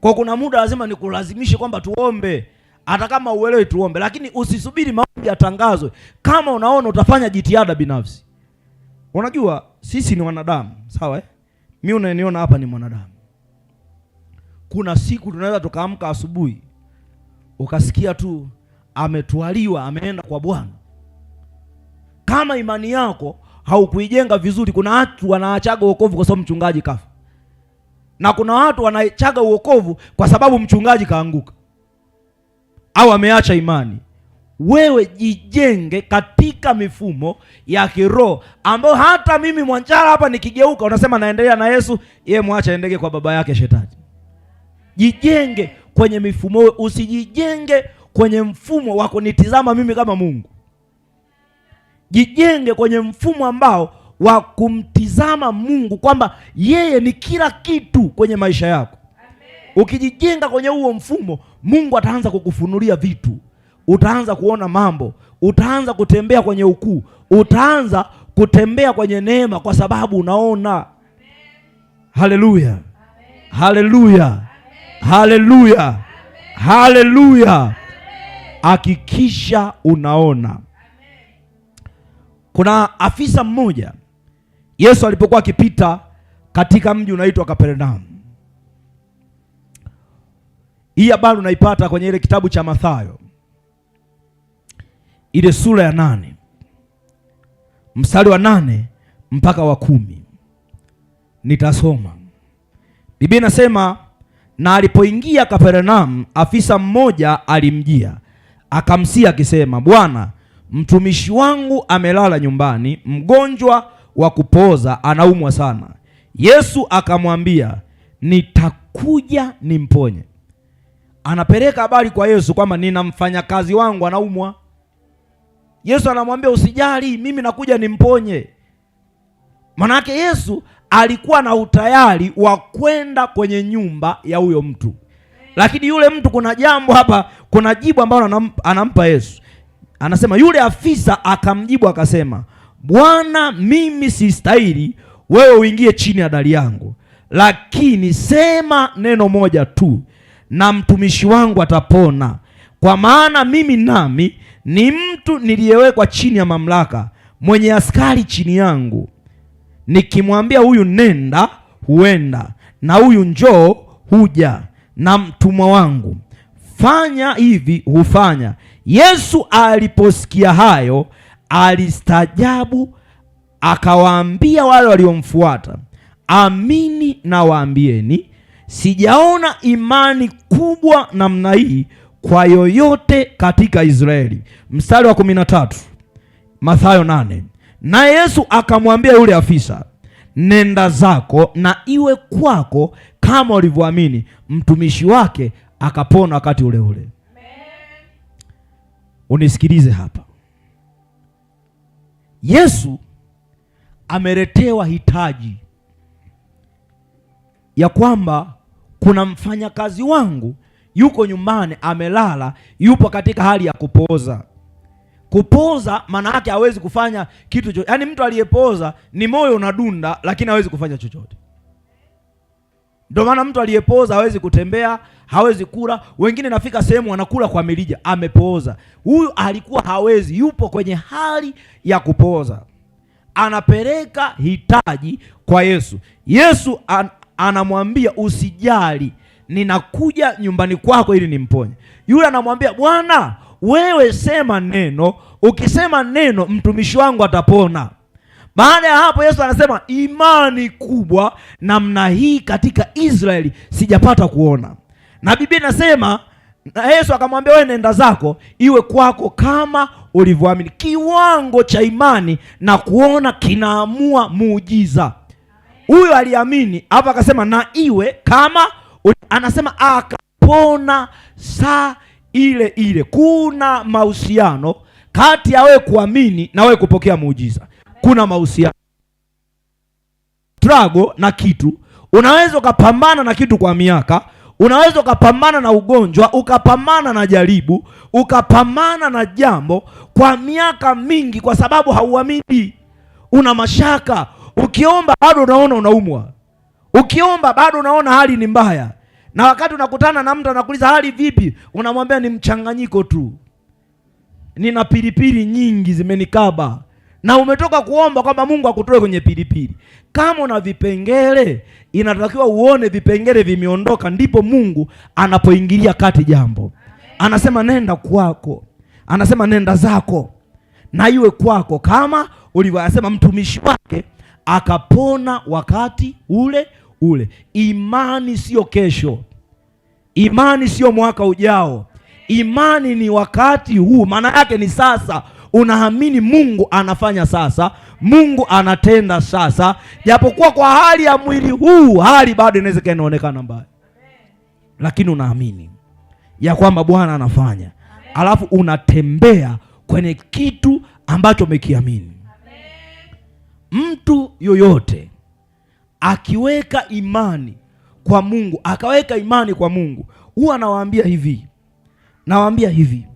Speaker 1: Kwa kuna muda lazima nikulazimishe kwamba tuombe. Hata kama uelewi tuombe, lakini usisubiri maombi yatangazwe. Kama unaona utafanya jitihada binafsi. Unajua sisi ni wanadamu, sawa Mimi unaniona hapa ni mwanadamu. Kuna siku tunaweza tukaamka asubuhi, ukasikia tu ametwaliwa, ameenda kwa Bwana. Kama imani yako haukuijenga vizuri, kuna watu wanaachaga wokovu kwa sababu mchungaji kafa, na kuna watu wanaachaga wokovu kwa sababu mchungaji kaanguka au ameacha imani. Wewe jijenge katika mifumo ya kiroho ambayo hata mimi Mwanchara hapa nikigeuka unasema naendelea na Yesu, yeye mwacha aendeke kwa baba yake Shetani. Jijenge kwenye mifumo, usijijenge kwenye mfumo wa kunitizama mimi kama Mungu. Jijenge kwenye mfumo ambao wa kumtizama Mungu kwamba yeye ni kila kitu kwenye maisha yako. Ukijijenga kwenye huo mfumo, Mungu ataanza kukufunulia vitu. Utaanza kuona mambo, utaanza kutembea kwenye ukuu, utaanza kutembea kwenye neema kwa sababu unaona. Haleluya. Haleluya. Haleluya. Haleluya. Hakikisha unaona. Kuna afisa mmoja Yesu alipokuwa akipita katika mji unaitwa Kapernaum. Hii habari unaipata kwenye ile kitabu cha Mathayo, ile sura ya 8 mstari wa 8 mpaka wa 10. Nitasoma. Biblia inasema, na alipoingia Kapernaum, afisa mmoja alimjia akamsia akisema, Bwana, mtumishi wangu amelala nyumbani, mgonjwa wa kupooza, anaumwa sana. Yesu akamwambia, nitakuja nimponye. Anapeleka habari kwa Yesu kwamba nina mfanyakazi wangu anaumwa. Yesu anamwambia usijali, mimi nakuja nimponye. Manake Yesu alikuwa na utayari wa kwenda kwenye nyumba ya huyo mtu, lakini yule mtu, kuna jambo hapa, kuna jibu ambalo anampa Yesu. Anasema, yule afisa akamjibu akasema, Bwana, mimi sistahili wewe uingie chini ya dari yangu, lakini sema neno moja tu na mtumishi wangu atapona. Kwa maana mimi nami ni mtu niliyewekwa chini ya mamlaka, mwenye askari chini yangu. Nikimwambia huyu nenda, huenda, na huyu njoo, huja, na mtumwa wangu fanya hivi, hufanya. Yesu aliposikia hayo alistajabu, akawaambia wale waliomfuata, amini nawaambieni, sijaona imani kubwa namna hii kwa yoyote katika Israeli. Mstari wa 13, Mathayo 8. Na Yesu akamwambia yule afisa, nenda zako na iwe kwako kama ulivyoamini. Mtumishi wake akapona wakati ule ule. Unisikilize hapa. Yesu ameletewa hitaji ya kwamba kuna mfanyakazi wangu yuko nyumbani amelala, yupo katika hali ya kupooza. Kupooza maana yake hawezi kufanya kitu chochote. Yaani mtu aliyepooza ni moyo unadunda lakini hawezi kufanya chochote. Ndio maana mtu aliyepooza hawezi kutembea, hawezi kula. Wengine nafika sehemu wanakula kwa mirija, amepooza. Huyu alikuwa hawezi, yupo kwenye hali ya kupooza. Anapeleka hitaji kwa Yesu. Yesu anamwambia usijali, ninakuja nyumbani kwako ili nimponye. Yule anamwambia, Bwana, wewe sema neno, ukisema neno mtumishi wangu atapona. Baada ya hapo Yesu anasema, imani kubwa namna hii katika Israeli sijapata kuona. Na Biblia inasema, na Yesu akamwambia, wewe nenda zako, iwe kwako kama ulivyoamini. Kiwango cha imani na kuona kinaamua muujiza. Huyo aliamini, hapa akasema na iwe kama, anasema akapona saa ile ile. Kuna mahusiano kati ya wewe kuamini na wewe kupokea muujiza. Kuna mahusiano. Struggle na kitu, unaweza ukapambana na kitu kwa miaka, unaweza ukapambana na ugonjwa, ukapambana na jaribu, ukapambana na jambo kwa miaka mingi kwa sababu hauamini. Una mashaka, ukiomba bado unaona unaumwa, ukiomba bado unaona hali ni mbaya. Na wakati unakutana na mtu anakuuliza hali vipi, unamwambia ni mchanganyiko tu, nina pilipili nyingi zimenikaba. Na umetoka kuomba kwamba Mungu akutoe kwenye pilipili. Kama una vipengele, inatakiwa uone vipengele vimeondoka, ndipo Mungu anapoingilia kati jambo. Anasema nenda kwako, anasema nenda zako na iwe kwako kama ulivyoyasema. Mtumishi wake akapona wakati ule ule. Imani sio kesho, imani sio mwaka ujao, imani ni wakati huu. Maana yake ni sasa. Unaamini Mungu anafanya sasa, Mungu anatenda sasa, japokuwa kwa hali ya mwili huu hali bado inaweza inaonekana mbaya, lakini unaamini ya kwamba Bwana anafanya, alafu unatembea kwenye kitu ambacho umekiamini. Mtu yoyote akiweka imani kwa Mungu, akaweka imani kwa Mungu, huwa nawaambia hivi,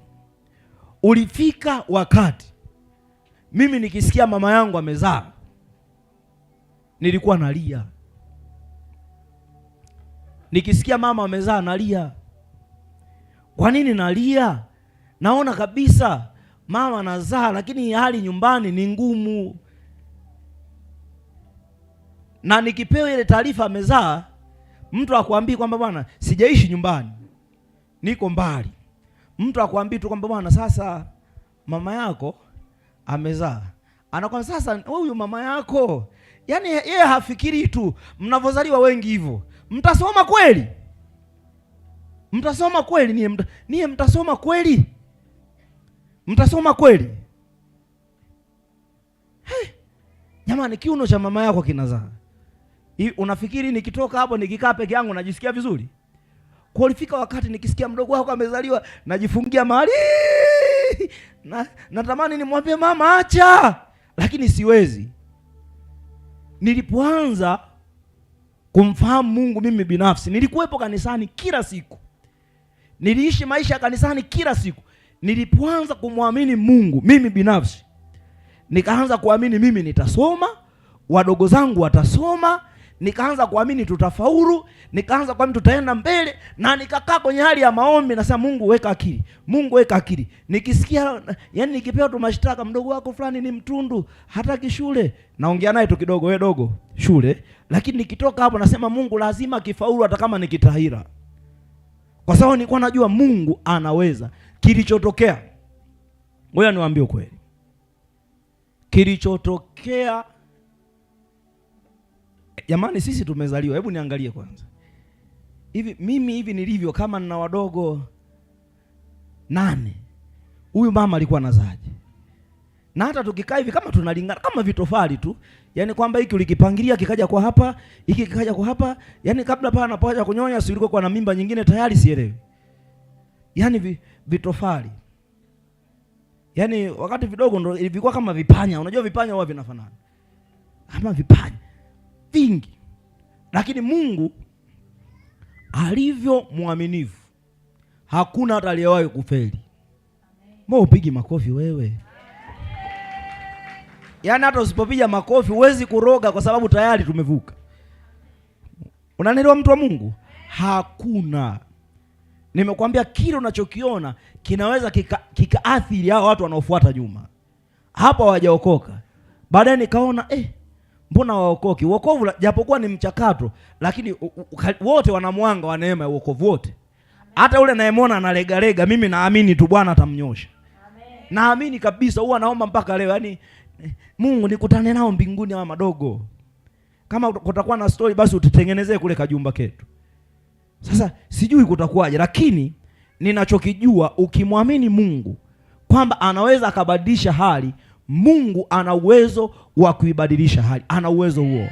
Speaker 1: ulifika wakati mimi nikisikia mama yangu amezaa nilikuwa nalia. Nikisikia mama amezaa nalia. Kwa nini nalia? Naona kabisa mama anazaa, lakini hali nyumbani ni ngumu. Na nikipewa ile taarifa amezaa, mtu akwambii kwamba bwana sijaishi nyumbani, niko mbali. Mtu akwambii tu kwamba bwana sasa mama yako amezaa. Anakwambia sasa huyu mama yako, yaani yeye hafikiri tu. Mnavozaliwa wengi hivyo. Mtasoma kweli? Mtasoma kweli? Niye mtasoma kweli? Mtasoma kweli? Jamani, kiuno cha mama yako kinazaa. Unafikiri nikitoka hapo nikikaa peke yangu najisikia vizuri? Kwa ulifika wakati nikisikia mdogo wako amezaliwa najifungia mahali. Natamani nimwambie mama acha, lakini siwezi. Nilipoanza kumfahamu Mungu mimi binafsi, nilikuwepo kanisani kila siku. Niliishi maisha ya kanisani kila siku. Nilipoanza kumwamini Mungu mimi binafsi, nikaanza kuamini mimi nitasoma, wadogo zangu watasoma, nikaanza kuamini tutafaulu, nikaanza kuamini tutaenda mbele, na nikakaa kwenye hali ya maombi nasema Mungu weka akili, Mungu weka akili. Nikisikia yani nikipewa tu mashtaka, mdogo wako fulani ni mtundu, hataki shule, naongea naye tu kidogo, wewe dogo shule, lakini nikitoka hapo nasema Mungu lazima kifaulu hata kama nikitahira. Kwa sababu nilikuwa najua Mungu anaweza. Kilichotokea, ngoja niwaambie ukweli. Kilichotokea, jamani, sisi tumezaliwa. Hebu niangalie kwanza. Mimi hivi nilivyo, kama nina wadogo 8, huyu mama alikuwa anazaje? Na hata tukikaa hivi kama tunalingana kama vitofali tu. Yaani kwamba hiki ulikipangilia kikaja kwa hapa, hiki kikaja kwa hapa. Yaani kabla paa anapoacha kunyonya si ulikuwa kwa na mimba nyingine tayari, sielewi. Yaani vitofali. Yaani wakati vidogo ndo ilikuwa kama vipanya. Unajua vipanya huwa vinafanana. Kama vipanya vingi. Lakini Mungu alivyo mwaminifu, hakuna hata aliyewahi kufeli. Mbona upigi makofi wewe? Yaani hata usipopiga makofi huwezi kuroga, kwa sababu tayari tumevuka. Unanielewa mtu wa Mungu? Hakuna. Nimekwambia kile unachokiona kinaweza kikaathiri hao watu wanaofuata nyuma. Hapa hawajaokoka. Baadaye nikaona mbona waokoki? Wokovu japokuwa ni mchakato, lakini wote wana mwanga wa neema ya wokovu wote. Hata yule anayemwona analegalega, mimi naamini tu Bwana atamnyosha. Amen. Naamini kabisa, huwa naomba mpaka leo, yaani Mungu nikutane nao mbinguni hawa madogo. Kama kutakuwa na story basi utitengenezee kule kajumba ketu. Sasa sijui kutakuwaje, lakini ninachokijua, ukimwamini Mungu kwamba anaweza akabadilisha hali, Mungu ana uwezo wa kuibadilisha hali. Ana uwezo huo.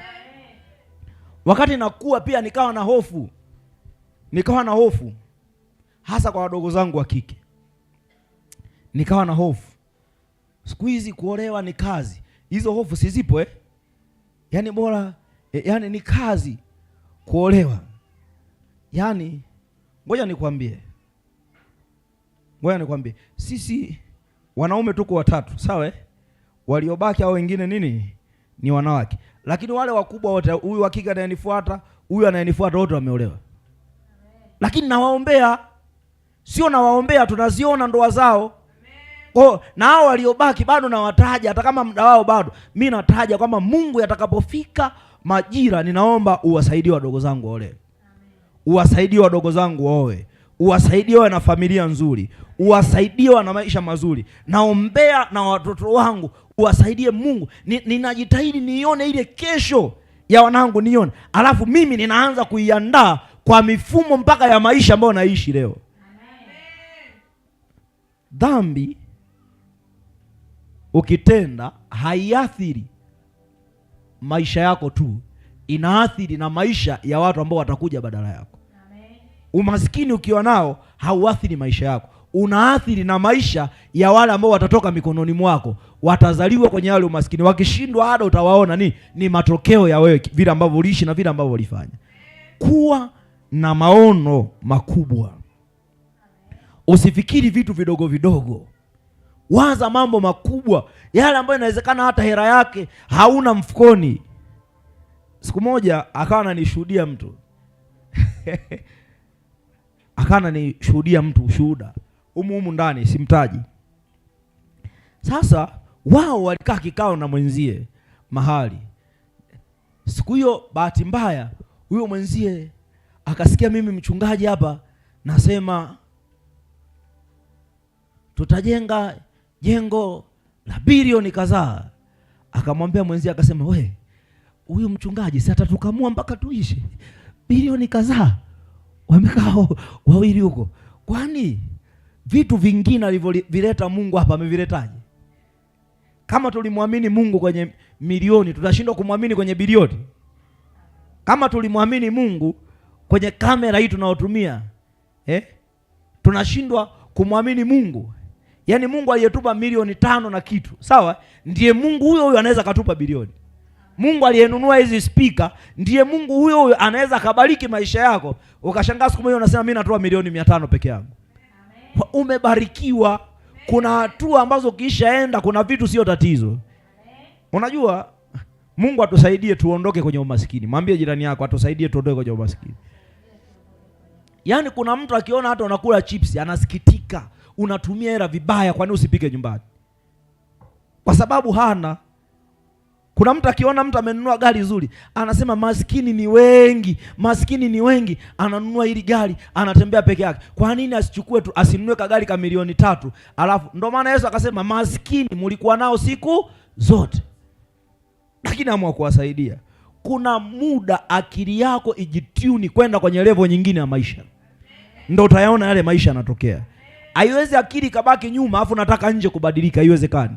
Speaker 1: Wakati nakuwa pia nikawa na hofu hasa kwa wadogo zangu wa kike. Nikawa na hofu. Siku hizi kuolewa ni kazi. Hizo hofu sizipo Yaani bora yaani ni kazi kuolewa. Yaani ngoja nikwambie. Sisi wanaume tuko 3, sawa Waliobaki hao wengine ni wanawake. Lakini wale wakubwa wote, huyu wa kike anayenifuata, huyu anayenifuata, wote wameolewa. Lakini nawaombea. Sio nawaombea, tunaziona ndoa zao. Na hao waliobaki bado nawataja, hata kama muda wao bado. Mimi nataja kwamba Mungu yatakapofika majira, ninaomba uwasaidie wadogo zangu waolewe. Uwasaidie wadogo zangu waoe. uwasaidie wawe na familia nzuri, uwasaidie wawe na maisha mazuri. Naombea na watoto wangu, uwasaidie Mungu. Ninajitahidi nione ile kesho ya wanangu, nione. Alafu mimi ninaanza kuiandaa kwa mifumo mpaka ya maisha ambayo naishi leo. Dhambi ukitenda haiathiri maisha yako tu, inaathiri na maisha ya watu ambao watakuja badala yako. Umaskini ukiwa nao hauathiri maisha yako, unaathiri na maisha ya wale ambao watatoka mikononi mwako, watazaliwa kwenye wale umaskini. Wakishindwa ada, utawaona ni matokeo ya wewe, vile ambavyo uliishi na vile ambavyo ulifanya. Kuwa na maono makubwa. Usifikiri vitu vidogo vidogo, waza mambo makubwa, yale ambayo inawezekana hata hera yake hauna mfukoni. Siku moja akawa ananishuhudia mtu ushuhuda humu ndani, simtaji. Sasa wao walikaa kikao na mwenzie mahali. Siku hiyo bahati mbaya huyo mwenzie akasikia mimi mchungaji hapa nasema tutajenga jengo la bilioni kadhaa. Akamwambia mwenzie, akasema, we, huyu mchungaji si atatukamua mpaka tuishi bilioni kadhaa? Wamekaa wawili huko. Kwani vitu vingine alivyovileta Mungu hapa ameviletaje? Kama tulimwamini Mungu kwenye milioni, tutashindwa kumwamini kwenye bilioni? Kama tulimwamini Mungu kwenye kamera hii tunayotumia, tunashindwa kumwamini Mungu? Yaani Mungu aliyetupa milioni 5 na kitu, sawa, ndiye Mungu huyo anaweza katupa bilioni. Mungu aliyenunua hizi speaker ndiye Mungu huyo anaweza kabariki maisha yako. Ukashangaa siku moja unasema mimi natoa milioni 500 peke yangu. Umebarikiwa. Kuna hatua ambazo kishaenda, kuna vitu sio tatizo. Unajua, Mungu atusaidie tuondoke kwenye umaskini. Mwambie jirani yako atusaidie tuondoke kwenye umaskini. Yaani kuna mtu akiona hata unakula chips anasikitika, unatumia hela vibaya, kwani usipike nyumbani? Kwa sababu hana. Kuna mtu akiona mtu amenunua gari zuri, anasema maskini ni wengi, ananunua hili gari, anatembea peke yake. Kwa nini asichukue tu, asinunue kagari ka milioni 3? Alafu ndio maana Yesu akasema maskini mlikuwa nao siku zote, lakini amua kuwasaidia. Kuna muda akili yako ijituni kwenda kwenye level nyingine ya maisha, ndio utayaona yale maisha yanatokea. Haiwezi akili kabaki nyuma afu nataka nje kubadilika, haiwezekani.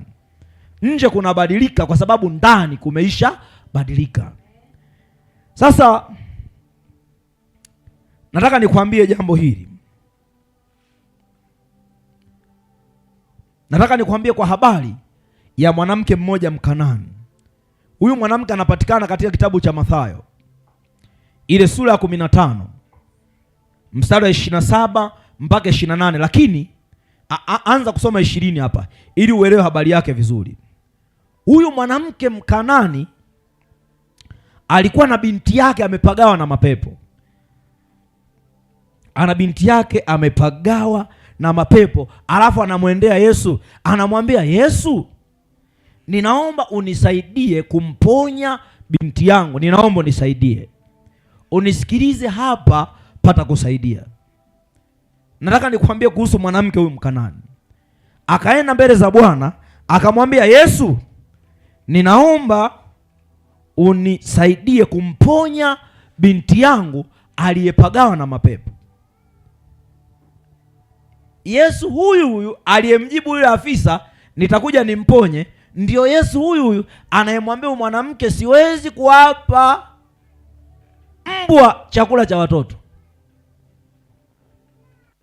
Speaker 1: Nje kunabadilika kwa sababu ndani kumeisha badilika. Sasa nataka nikwambie jambo hili. Nataka nikwambie kwa habari ya mwanamke mmoja Mkanani. Huyu mwanamke anapatikana katika kitabu cha Mathayo ile sura ya 15 mstari wa 27 mpaka 28, lakini anza kusoma 20 hapa ili uelewe habari yake vizuri. Huyu mwanamke Mkanani alikuwa na binti yake amepagawa na mapepo. Ana binti yake amepagawa na mapepo, alafu anamwendea Yesu, anamwambia, Yesu, ninaomba unisaidie kumponya binti yangu. Ninaomba unisaidie. Unisikilize hapa, pata kusaidia. Nataka nikwambie kuhusu mwanamke huyu Mkanani. Akaenda mbele za Bwana, akamwambia Yesu, ninaomba unisaidie kumponya binti yangu aliyepagawa na mapepo. Yesu huyu aliyemjibu yule afisa, nitakuja nimponye, ndio Yesu huyu anayemwambia mwanamke, siwezi kuwapa mbwa chakula cha watoto.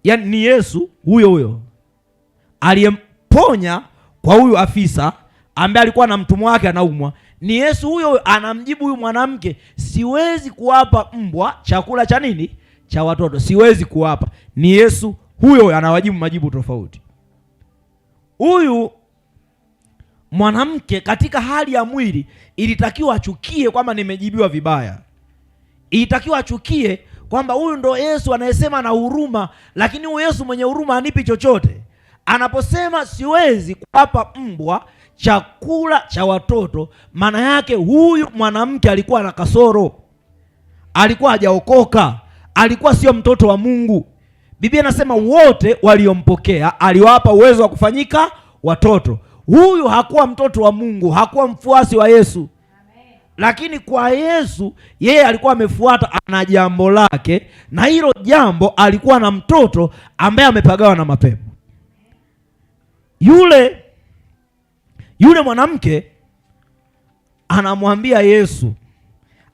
Speaker 1: Yaani ni Yesu huyo aliyemponya kwa huyu afisa ambaye alikuwa na mtumwa wake anaumwa. Ni Yesu huyo anamjibu huyu mwanamke, siwezi kuwapa mbwa chakula cha nini? Cha watoto. Siwezi kuwapa. Ni Yesu huyo anawajibu majibu tofauti. Huyu mwanamke katika hali ya mwili ilitakiwa achukie kwamba nimejibiwa vibaya. Ilitakiwa achukie kwamba huyu ndo Yesu anayesema na huruma, lakini huyu Yesu mwenye huruma hanipi chochote. Anaposema siwezi kuwapa mbwa chakula cha watoto, maana yake huyu mwanamke alikuwa na kasoro, alikuwa hajaokoka, alikuwa sio mtoto wa Mungu. Biblia inasema wote waliompokea aliwapa uwezo wa kufanyika watoto. Huyu hakuwa mtoto wa Mungu, hakuwa mfuasi wa Yesu. Lakini kwa Yesu, yeye alikuwa amefuata, ana jambo lake, na hilo jambo alikuwa na mtoto ambaye amepagawa na mapepo. Yule mwanamke anamwambia Yesu,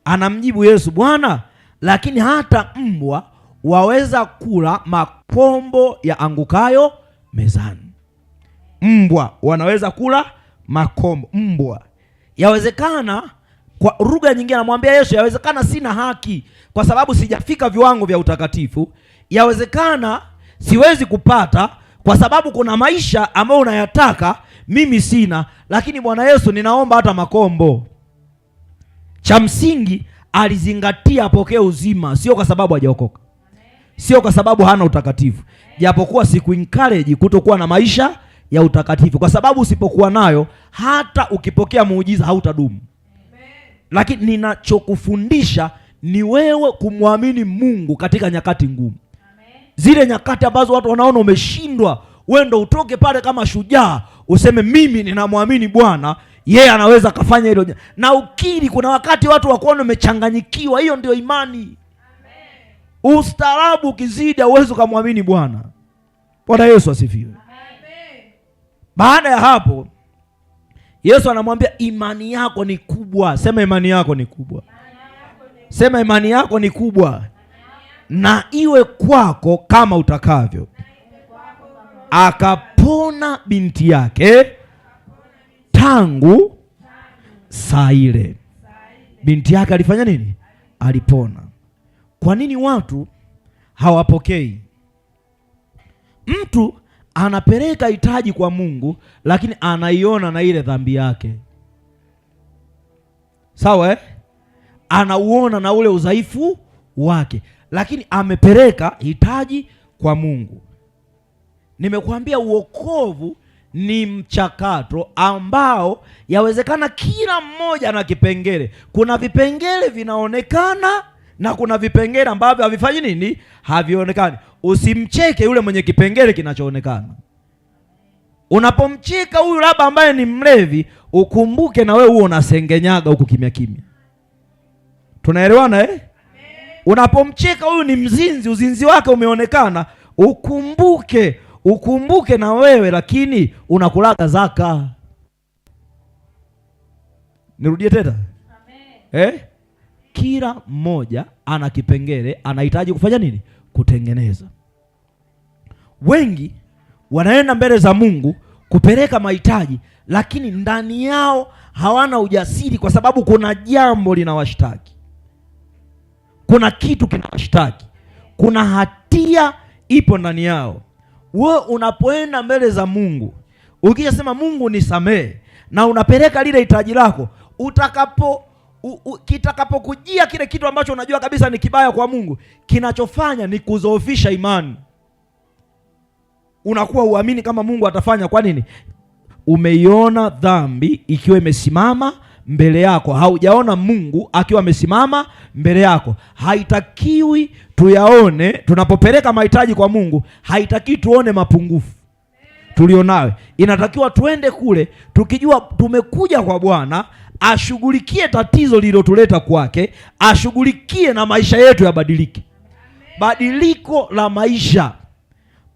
Speaker 1: anamjibu Yesu, Bwana, lakini hata mbwa waweza kula makombo ya angukayo mezani. Mbwa wanaweza kula makombo. Mbwa, yawezekana, kwa lugha nyingine anamwambia Yesu, yawezekana sina haki kwa sababu sijafika viwango vya utakatifu. Yawezekana siwezi kupata kwa sababu kuna maisha ambayo unayataka mimi sina, lakini Bwana Yesu, ninaomba hata makombo. Cha msingi alizingatia apokee uzima, sio kwa sababu hajaokoka, sio kwa sababu hana utakatifu, japokuwa siku encourage kutokuwa na maisha ya utakatifu, kwa sababu usipokuwa nayo hata ukipokea muujiza hautadumu. Lakini ninachokufundisha ni wewe kumwamini Mungu katika nyakati ngumu. Zile nyakati ambazo watu wanaona umeshindwa, wewe ndo utoke pale kama shujaa, useme mimi ninamwamini Bwana, yeye anaweza kufanya hilo. Na ukiri, kuna wakati watu wakuona umechanganyikiwa, hiyo ndio imani. Ustaarabu ukizidi hauwezi kumwamini Bwana. Bwana Yesu asifiwe. Baada ya hapo Yesu anamwambia imani yako ni kubwa. Sema imani yako ni kubwa. Sema imani yako ni kubwa. Na iwe kwako kama utakavyo. Akapona binti yake tangu saa ile. Binti yake alifanya nini? Alipona. Kwa nini watu hawapokei? Mtu anapeleka hitaji kwa Mungu, lakini anaiona na ile dhambi yake. Sawa, anauona na ule udhaifu wake, lakini amepeleka hitaji kwa Mungu. Nimekuambia uokovu ni mchakato ambao yawezekana kila mmoja na kipengele. Kuna vipengele vinaonekana na kuna vipengele ambavyo havifanyi nini? Havionekani. Usimcheke yule mwenye kipengele kinachoonekana. Unapomcheka huyu labda ambaye ni mlevi, ukumbuke na wewe huo unasengenyaga huku kimya kimya. Tunaelewana Unapomcheka huyu ni mzinzi, uzinzi wake umeonekana, ukumbuke na wewe, lakini unakulaga zaka. Nirudie tena. Kila mmoja ana kipengele, anahitaji kufanya nini? Kutengeneza. Wengi wanaenda mbele za Mungu kupeleka mahitaji, lakini ndani yao hawana ujasiri, kwa sababu kuna jambo linawashtaki. Kuna kitu kinawashtaki. Kuna hatia ipo ndani yao. Wewe unapoenda mbele za Mungu, ukisema Mungu nisamehe, na unapeleka lile hitaji lako, kitakapokujia kile kitu ambacho unajua kabisa ni kibaya kwa Mungu, kinachofanya ni kuzoofisha imani. Unakuwa uamini kama Mungu atafanya. Kwa nini? Umeiona dhambi ikiwa imesimama mbele yako, haujaona Mungu akiwa amesimama mbele yako. Haitakiwi tuyaone tunapopeleka mahitaji kwa Mungu, haitakiwi tuone mapungufu tulionayo. Inatakiwa tuende kule tukijua tumekuja kwa Bwana, ashughulikie tatizo lililotuleta kwake, ashughulikie na maisha yetu yabadilike. Badiliko la maisha,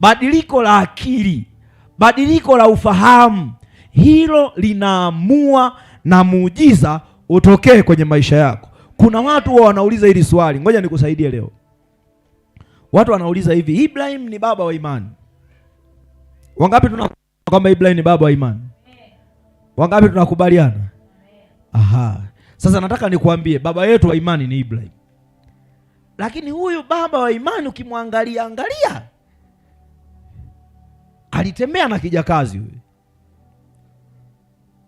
Speaker 1: badiliko la akili, badiliko la ufahamu, hilo linaamua na muujiza utokee kwenye maisha yako. Kuna watu wanauliza hili swali, ngoja nikusaidie leo. Watu wanauliza hivi, Ibrahim ni baba wa imani. Wangapi tunakubaliana kwamba Ibrahim ni baba wa imani? Wangapi tunakubaliana? Aha. Sasa nataka nikuambie baba yetu wa imani ni Ibrahim. Lakini huyu baba wa imani ukimwangalia alitembea na kijakazi huyu.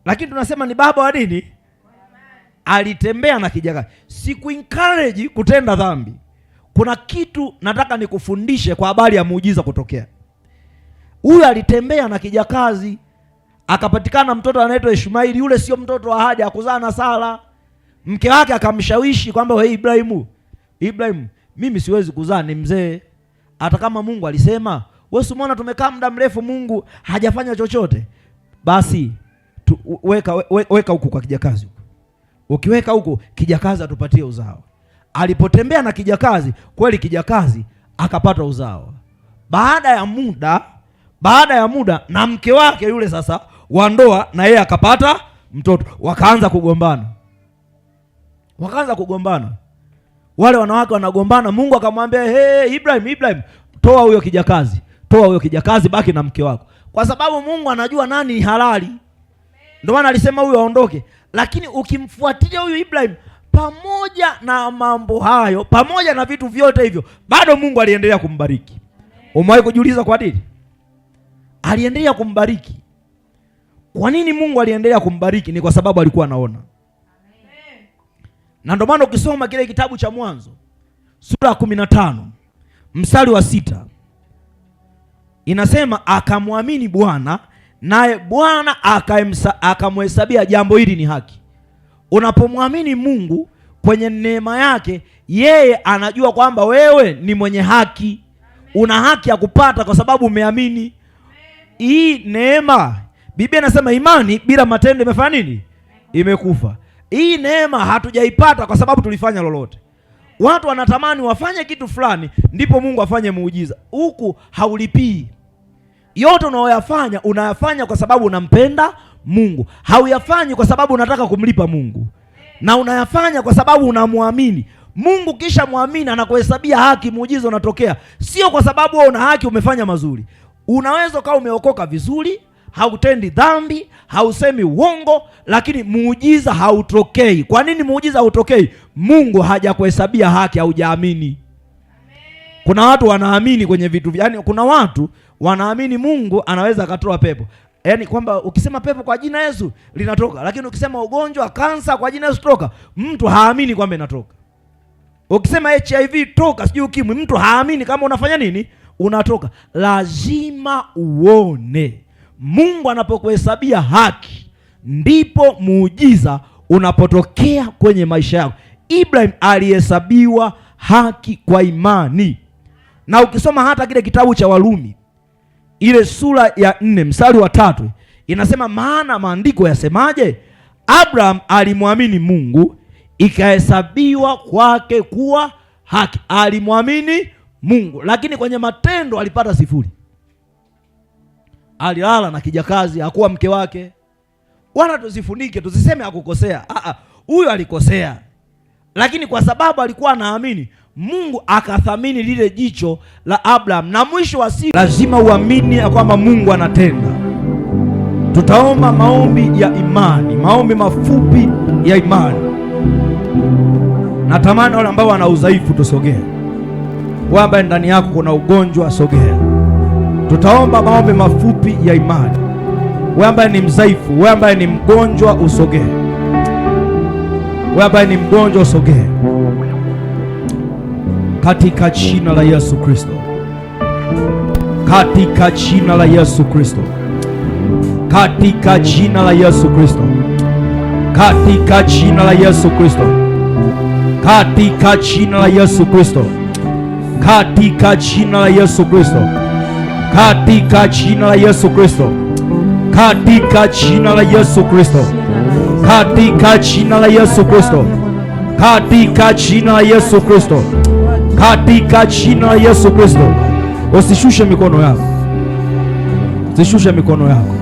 Speaker 1: Lakini tunasema ni baba wa nini? Alitembea na kijakazi. Siku encourage kutenda dhambi. Kuna kitu nataka nikufundishe kwa habari ya muujiza kutokea. Huyu alitembea na kijakazi, akapatikana mtoto anaitwa Ishmaeli. Yule sio mtoto wa haja, kuzaa na Sara. Mke wake akamshawishi kwamba wewe Ibrahim, mimi siwezi kuzaa, ni mzee. hata kama Mungu alisema, wewe umeona tumekaa muda mrefu Mungu hajafanya chochote, basi weka huku kwa kijakazi huku. Ukiweka huku kijakazi atupatie uzao. Alipotembea na kijakazi, kweli kijakazi akapata uzao. Baada ya muda na mke wake yule sasa wa ndoa na yeye akapata mtoto, wakaanza kugombana. Wale wanawake wanagombana, Mungu akamwambia, hey, Ibrahim, toa huyo kijakazi, baki na mke wako. Kwa sababu Mungu anajua nani ni halali. Ndio maana alisema huyo aondoke. Lakini ukimfuatilia huyu Ibrahim, pamoja na mambo hayo, pamoja na vitu vyote hivyo, bado Mungu aliendelea kumbariki. Umewahi kujiuliza kwa nini? Aliendelea kumbariki. Kwa nini Mungu aliendelea kumbariki? Ni kwa sababu alikuwa anaona. Na ndio maana ukisoma kile kitabu cha Mwanzo sura ya 15 mstari wa 6 inasema, akamwamini Bwana naye Bwana akamhesabia jambo hili ni haki. Unapomwamini Mungu kwenye neema yake, yeye anajua kwamba wewe ni mwenye haki. Una haki ya kupata kwa sababu umeamini. Hii neema, Biblia inasema imani bila matendo imefanya nini? Imekufa. Hii neema hatujaipata kwa sababu tulifanya lolote. Watu wanatamani wafanye kitu fulani ndipo Mungu afanye muujiza. Huku haulipii. Yote unayoyafanya unayafanya kwa sababu unampenda Mungu. Hauyafanyi kwa sababu unataka kumlipa Mungu. Na unayafanya kwa sababu unamwamini Mungu. Kisha muamini anakuhesabia haki, muujiza unatokea. Sio kwa sababu wewe una haki umefanya mazuri. Unaweza kama umeokoka vizuri, hautendi dhambi, hausemi uongo, lakini muujiza hautokei. Kwa nini muujiza hautokei? Mungu hajakuhesabia haki, haujaamini. Kuna watu wanaamini kwenye vitu, yaani kuna watu wanaamini Mungu anaweza akatoa pepo. Yaani kwamba ukisema pepo kwa jina Yesu linatoka, lakini ukisema ugonjwa kansa kwa jina Yesu toka, mtu haamini kwamba inatoka. Ukisema HIV toka, sijui ukimwi, mtu haamini kama unafanya nini? Unatoka. Lazima uone. Mungu anapokuhesabia haki ndipo muujiza unapotokea kwenye maisha yako. Ibrahim alihesabiwa haki kwa imani. Na ukisoma hata kile kitabu cha Warumi ile sura ya 4 mstari wa 3 inasema, maana maandiko yasemaje? Abraham alimwamini Mungu ikahesabiwa kwake kuwa haki. Alimwamini Mungu, lakini kwenye matendo alipata 0. Alilala na kijakazi, hakuwa mke wake. Wala tusifunike, tusiseme hakukosea. Huyo alikosea. Lakini kwa sababu alikuwa anaamini, Mungu akathamini lile jicho la Abraham. Na mwisho wa siku lazima uamini ya kwamba Mungu anatenda. Tutaomba maombi ya imani, maombi mafupi ya imani. Natamani wale ambao wana udhaifu tusogee. Wewe ambaye ndani yako kuna ugonjwa, sogea. Tutaomba maombi mafupi ya imani. Wewe ambaye ni mdhaifu, wewe ambaye ni mgonjwa, usogee. Wewe ambaye ni mgonjwa, usogee. Katika jina la Yesu Kristo. Katika jina la Yesu Kristo. Katika jina la Yesu Kristo. Katika jina la Yesu Kristo. Katika jina la Yesu Kristo. Katika jina la Yesu Kristo. Katika jina la Yesu Kristo. Katika jina la Yesu Kristo. Katika jina la Yesu Kristo. Katika jina la Yesu Kristo. Katika jina la Yesu Kristo. Usishushe mikono yako. Usishushe mikono yako.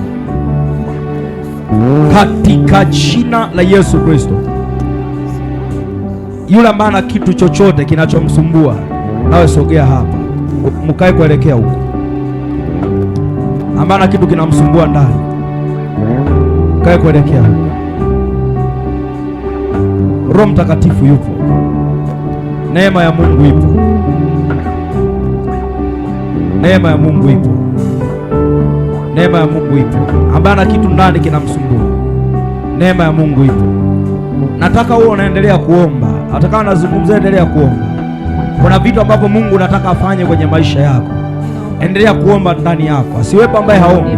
Speaker 1: Katika jina la Yesu Kristo. Yule ambaye ana kitu chochote kinachomsumbua, nawe sogea hapa. Mkae kuelekea huko. Ambaye ana kitu kinamsumbua ndani, mkae kuelekea huko. Roho Mtakatifu yupo. Neema ya Mungu ipo. Neema ya Mungu ipo. Neema ya Mungu ipo. Ambaye ana kitu ndani kinamsumbua, neema ya Mungu ipo. Nataka wewe unaendelea kuomba. Hata kama nazungumzia, endelea kuomba. Kuna vitu ambavyo Mungu anataka afanye kwenye maisha yako. Endelea kuomba ndani yako. Asiwepo ambaye haombi.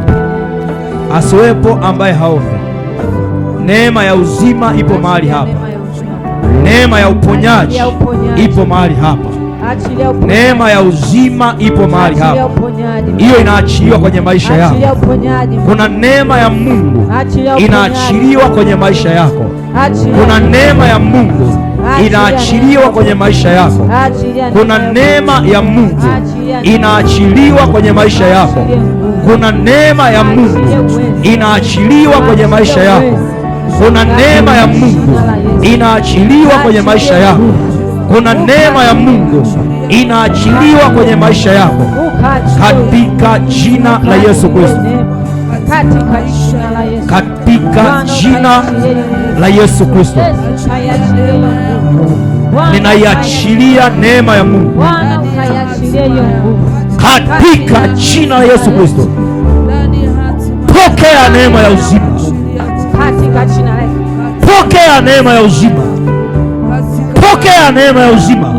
Speaker 1: Asiwepo ambaye haombi. Neema ya uzima ipo mahali hapa. Neema ya uponyaji ipo mahali hapa. Neema ya uzima ipo mahali hapa, hiyo inaachiliwa kwenye maisha yako. Kuna neema ya Mungu inaachiliwa kwenye maisha yako. Kuna neema ya Mungu inaachiliwa kwenye maisha yako. Kuna neema ya Mungu inaachiliwa kwenye maisha yako. Kuna neema ya Mungu inaachiliwa kwenye maisha yako. Kuna neema ya Mungu inaachiliwa kwenye maisha yako. Kuna neema ya Mungu inaachiliwa kwenye maisha yako katika jina la Yesu Kristo. Katika jina la Yesu Kristo ninaiachilia neema ya Mungu katika jina la Yesu Kristo. Pokea neema ya uzima, pokea neema ya uzima, pokea neema ya uzima,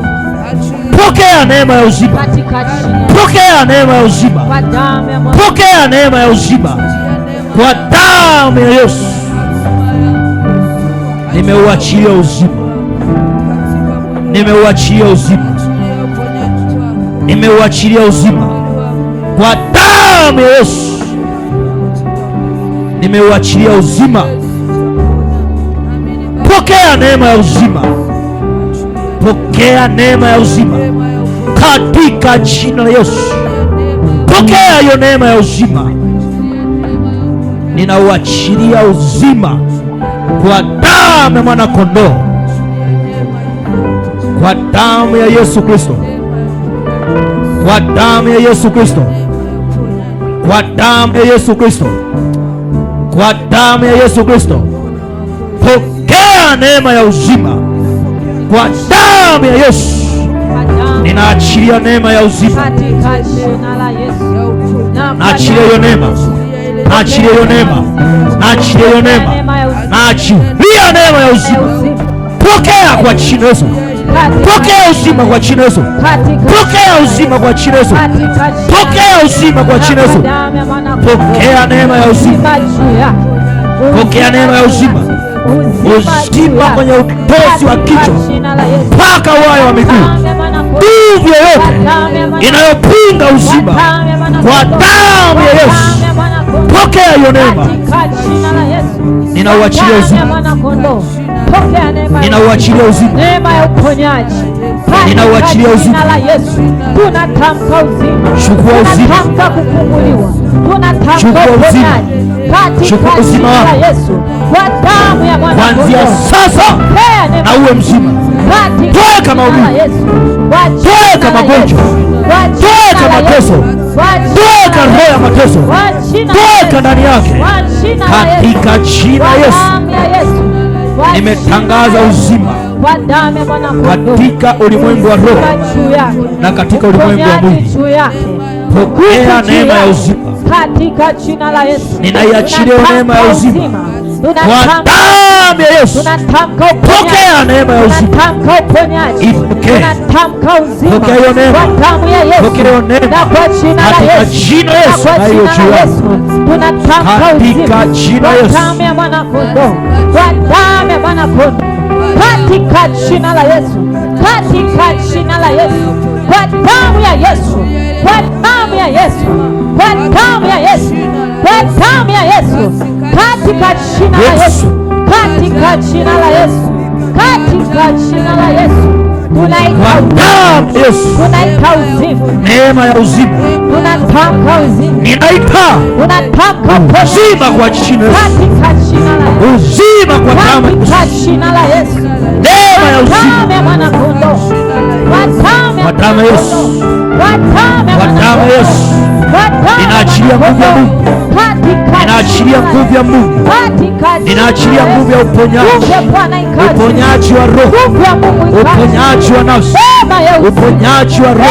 Speaker 1: pokea neema ya uzima, pokea neema ya uzima, pokea neema ya uzima kwa damu ya Yesu. Nimeuachilia uzima, nimeuachilia uzima, nimeuachilia uzima kwa damu ya Yesu. Nimeuachilia uzima. Pokea neema ya uzima, pokea neema ya uzima katika jina la Yesu. Pokea hiyo neema ya uzima. Ninauachilia uzima kwa damu ya mwana kondoo, kwa damu ya Yesu Kristo, kwa damu ya Yesu Kristo, kwa damu ya Yesu Kristo, kwa damu ya Yesu Kristo. Pokea neema ya uzima kwa damu ya Yesu. Ninaachilia neema ya uzima, naachilia hiyo neema, naachilia hiyo neema, naachilia hiyo neema, naachilia neema ya uzima. Pokea kwa jina la Yesu. Pokea uzima kwa jina la Yesu. Pokea uzima kwa jina la Yesu. Pokea uzima kwa jina la Yesu. Pokea neema ya uzima. Pokea neema ya uzima. Uzima kwenye utosi wa kichwa mpaka wayo wa miguu. Nguvu yoyote inayopinga uzima kwa damu ya Yesu. Pokea hiyo neema. Ninauachilia uzima. Ninauachilia uzima.
Speaker 3: Neema ya uponyaji.
Speaker 1: Ninauachilia uzima.
Speaker 3: Jina la Yesu. Tunatamka uzima.
Speaker 1: Chukua uzima.
Speaker 3: Tunatamka kufunguliwa. Tunatamka uponyaji.
Speaker 1: Chukua uzima wako.
Speaker 3: Yesu. Kwa damu ya mwana kondoo.
Speaker 1: Kuanzia sasa na uwe mzima. Toka maumivu. Toka magonjwa. Toka mateso. Toka roho ya mateso. Toka ndani yake. Katika jina la Yesu. Nimetangaza uzima katika ulimwengu wa roho na katika ulimwengu wa mwili. Pokea neema ya uzima
Speaker 3: katika jina la Yesu.
Speaker 1: Ninaiachilia neema ya uzima kwa damu ya Yesu. Pokea neema ya uzima. Ipokee. Pokea hiyo neema. Pokea hiyo neema katika jina la Yesu. Na hiyo juu yako katika jina la Yesu.
Speaker 3: Damu ya mwana kondoo. Kwa damu ya mwana kondoo. Katika jina la Yesu. Katika jina la Yesu. Kwa damu ya Yesu. Kwa damu ya Yesu. Kwa damu ya Yesu. Kwa damu ya Yesu. Katika jina la Yesu. Katika jina la Yesu. Katika jina la Yesu. Tunaita uzima.
Speaker 1: Neema ya uzima.
Speaker 3: Tunatamka uzima.
Speaker 1: Ninaita uzima kwa jina la Yesu.
Speaker 3: Katika jina la Yesu.
Speaker 1: Uzima kwa damu ya Yesu.
Speaker 3: Katika jina la Yesu.
Speaker 1: Neema ya uzima.
Speaker 3: Damu ya mwana kondoo.
Speaker 1: Kwa damu ya Yesu. Kwa damu ya Yesu. Ninaachilia nguvu ya Mungu. Ninaachilia nguvu ya Mungu. Ninaachilia nguvu ya uponyaji. Uponyaji wa roho. Uponyaji wa nafsi. Uponyaji wa roho.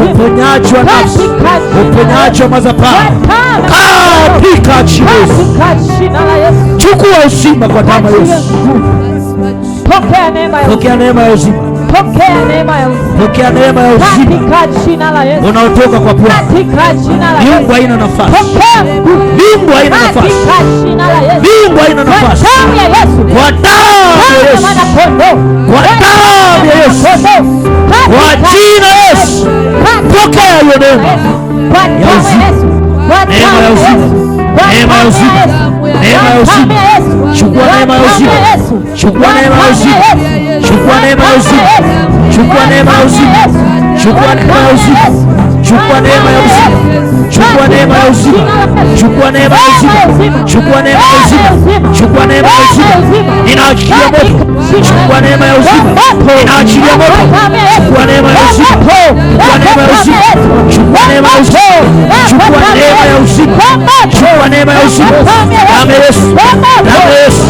Speaker 1: Uponyaji wa nafsi. Uponyaji wa madhabahu. Katika jina la Yesu. Chukua uzima kwa damu ya Yesu. Pokea neema ya uzima.
Speaker 3: Pokea neema ya uzima.
Speaker 1: Pokea neema ya uzima
Speaker 3: katika jina la Yesu.
Speaker 1: unaotoka kwa Bwana.
Speaker 3: Katika jina la Yesu.
Speaker 1: Mungu haina nafasi.
Speaker 3: Pokea nguvu.
Speaker 1: Mungu haina nafasi.
Speaker 3: Katika jina la Yesu.
Speaker 1: Mungu haina nafasi.
Speaker 3: Kwa damu ya Yesu.
Speaker 1: Kwa damu ya Yesu.
Speaker 3: Kwa
Speaker 1: Kwa damu ya Yesu. Kwa jina Yesu, pokea hiyo neema ya uzima, neema ya uzima, neema ya uzima, neema ya uzima. Chukua neema ya uzima, chukua neema ya uzima, chukua neema ya uzima, chukua neema ya uzima, chukua neema ya uzima, chukua neema ya uzima, chukua neema ya uzima, chukua neema ya uzima, chukua neema ya uzima, chukua neema ya uzima. Ninaachilia moto, chukua neema ya uzima, ninaachilia moto, chukua neema ya uzima, chukua neema ya uzima, chukua neema ya uzima, chukua neema ya uzima, chukua neema ya uzima. Damu ya Yesu,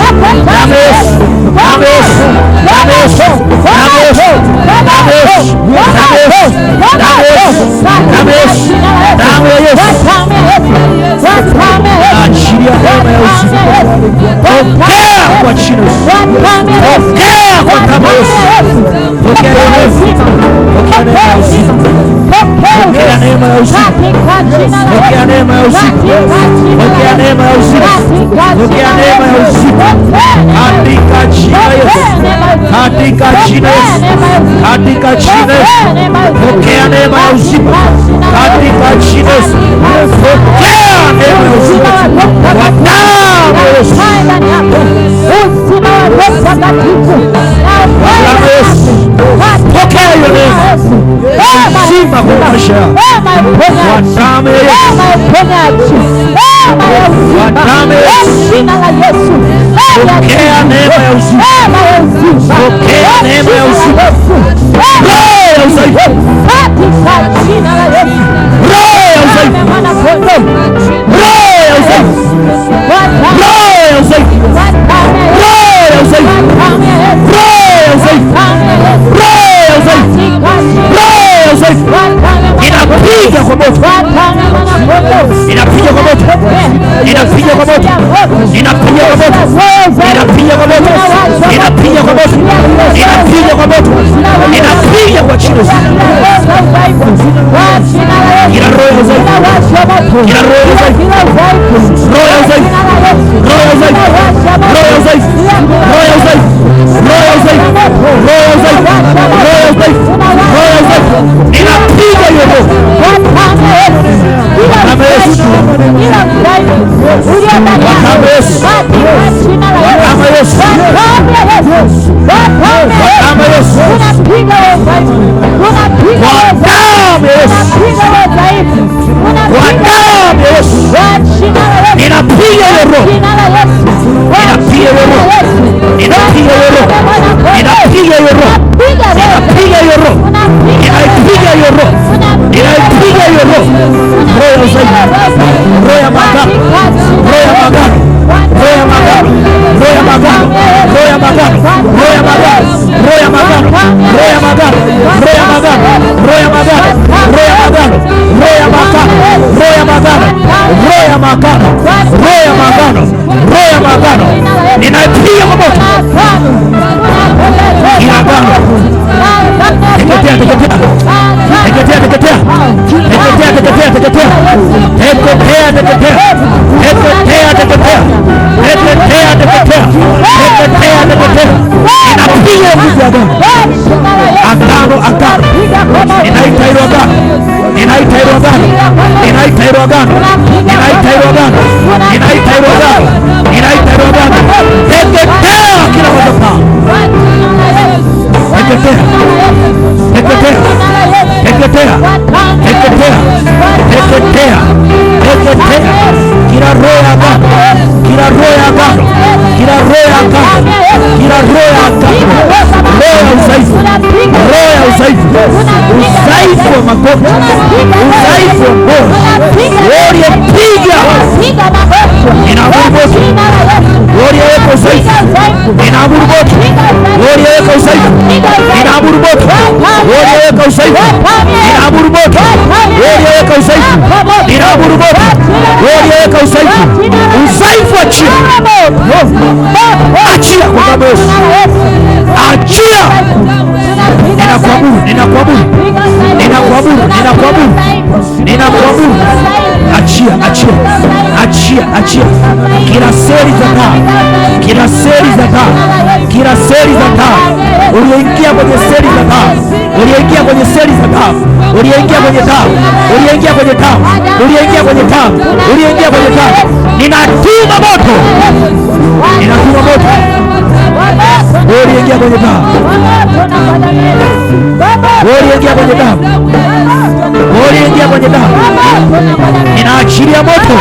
Speaker 1: damu ya Yesu, damu ya Yesu, damu ya Yesu, damu ya Yesu, damu ya Yesu, damu ya Yesu, damu ya Yesu, damu ya Yesu, damu ya Yesu, damu ya Yesu. Achilia neema ya uzima, pokea kwa jina la Yesu, pokea kwa damu ya Yesu, pokea neema ya uzima, pokea neema ya uzima, pokea neema ya uzima, pokea neema ya uzima, pokea neema ya uzima, pokea neema ya uzima, katika jina la Yesu, katika jina la Yesu, katika jina la Yesu, pokea neema ya uzima, katika jina la Yesu, pokea neema ya uzima, kwa damu ya Yesu, pokea hiyo neema uzima kwa maisha yako, kwa damu ya Yesu, kwa damu ya Yesu, pokea neema ya uzima, pokea neema ya uzima, roho ya udhaifu, roho ya udhaifu, roho ya udhaifu, roho ya udhaifu, roho ya udhaifu, roho ya udhaifu, roho ya udhaifu, roho ya udhaifu, inapiga kwa moto, inapiga kwa moto, inapiga kwa moto, inapiga kwa moto, inapiga kwa moto, inapiga kwa moto, inapiga kwa moto, inapiga kwa jina la Yesu. Kila roho ya udhaifu, kila roho ya udhaifu, roho ya udhaifu, roho ya udhaifu, roho ya udhaifu, roho ya udhaifu, roho ya udhaifu, roho ya udhaifu, roho ya udhaifu, roho ya udhaifu, inapiga hiyo roho kama Yesu, kama Yesu, kama Yesu, kama Yesu, kwa damu ya Yesu, ninapiga hiyo roho, ninapiga hiyo roho, ninapiga hiyo roho, ninapiga hiyo roho, ninapiga hiyo roho, ninaipiga hiyo roho, ninaipiga hiyo roho, roho ya uzaifu, roho ya magano, roho ya magano, roho ya magano, roho ya magano, roho ya magano, roho ya magano, roho ya magano, roho ya magano, roho ya magano, roho ya magano, roho ya magano, roho ya magano, roho ya magano, roho ya magano, roho ya magano, roho ya magano, ninaipiga kwa moto ila agano, teketea, teketea, teketea, teketea, teketea, teketea, teketea, teketea, teketea, teketea, teketea, teketea, teketea, teketea, teketea, inapiga nguvu ya agano, agano, agano, inaita hilo agano, inaita hilo agano, inaita hilo agano, inaita hilo agano, inaita hilo agano, inaita hilo agano, teketea kila madhabahu, teketea, teketea, teketea, teketea, teketea, teketea, kila roho ya agano, kila roho ya agano, kila roho ya agano, kila roho ya agano, roho ya udhaifu, roho ya udhaifu, udhaifu wa magonjwa, udhaifu wa ngozi, uliyepiga inaamuru moto, uliyeweka udhaifu inaamuru moto, uliyeweka udhaifu inaamuru moto, uliyeweka udhaifu inaamuru moto, uliyeweka udhaifu inaamuru moto, uliyeweka udhaifu, udhaifu achia, achia kwa damu ya Yesu, achia. Ninakuamuru, ninakuamuru, ninakuamuru, ninakuamuru, ninakuamuru, achia, achia, achia, achia kila seli za taa, kila seli za taa, kila seli za taa, uliyeingia kwenye seli za damu, uliyeingia kwenye seli za damu, uliyeingia kwenye damu, uliyeingia kwenye damu, uliyeingia kwenye damu, uliyeingia kwenye damu. Ninatuma moto, ninatuma moto, uliyeingia kwenye damu, uliyeingia kwenye damu, uliyeingia kwenye damu. Ninaachilia moto,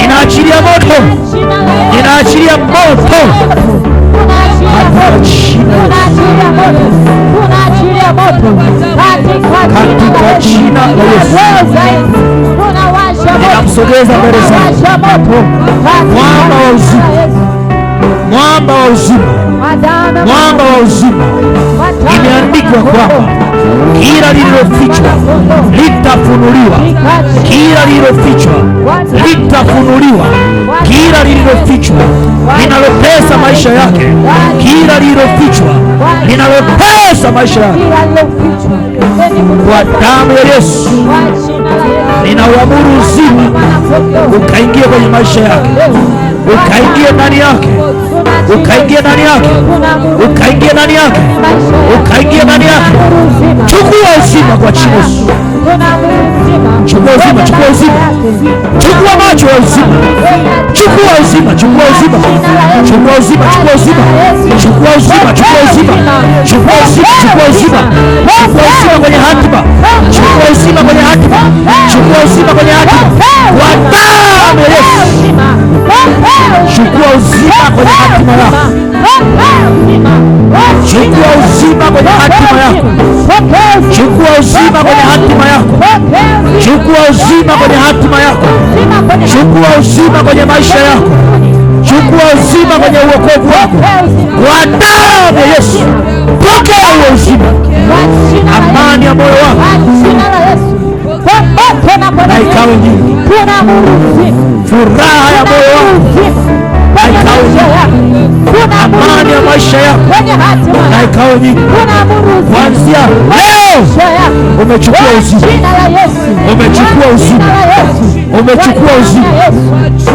Speaker 1: ninaachilia moto, ninaachilia moto katika jina la Yesu. Ninamsogeza mbele zako mwamba wa uzima, mwamba wa uzima, mwamba wa uzima. Imeandikwa kwamba kila lililofichwa litafunuliwa, kila lililofichwa litafunuliwa, kila lililofichwa linalotesa maisha yake, kila lililofichwa linalotesa maisha yake, kwa damu ya Yesu ninauamuru uzima ukaingie kwenye maisha yake, ukaingie ndani yake, ukaingie ndani yake, ukaingie ndani yake, ukaingie ndani yake. Chukua uzima kwa jina la Yesu. Chukua uzima, chukua uzima, chukua macho ya uzima, chukua uzima, chukua uzima, chukua uzima, chukua uzima, chukua uzima, chukua uzima, chukua uzima, chukua uzima, chukua uzima kwenye hatima, chukua uzima kwenye hatima, chukua uzima kwenye hatima, kwa damu ya Yesu. Chukua uzima kwenye hatima yako, chukua uzima kwenye hatima yako, chukua uzima kwenye hatima yako, chukua uzima kwenye hatima yako, chukua uzima kwenye maisha yako, chukua uzima kwenye uokovu wako, kwa damu ya Yesu. Pokea huo uzima, amani ya moyo wako na ikawe nyingi, furaha ya moyo wako na ikawe nyingi, amani ya maisha yako na ikawe nyingi. Kuanzia leo umechukua uzima, umechukua uzima, umechukua uzima,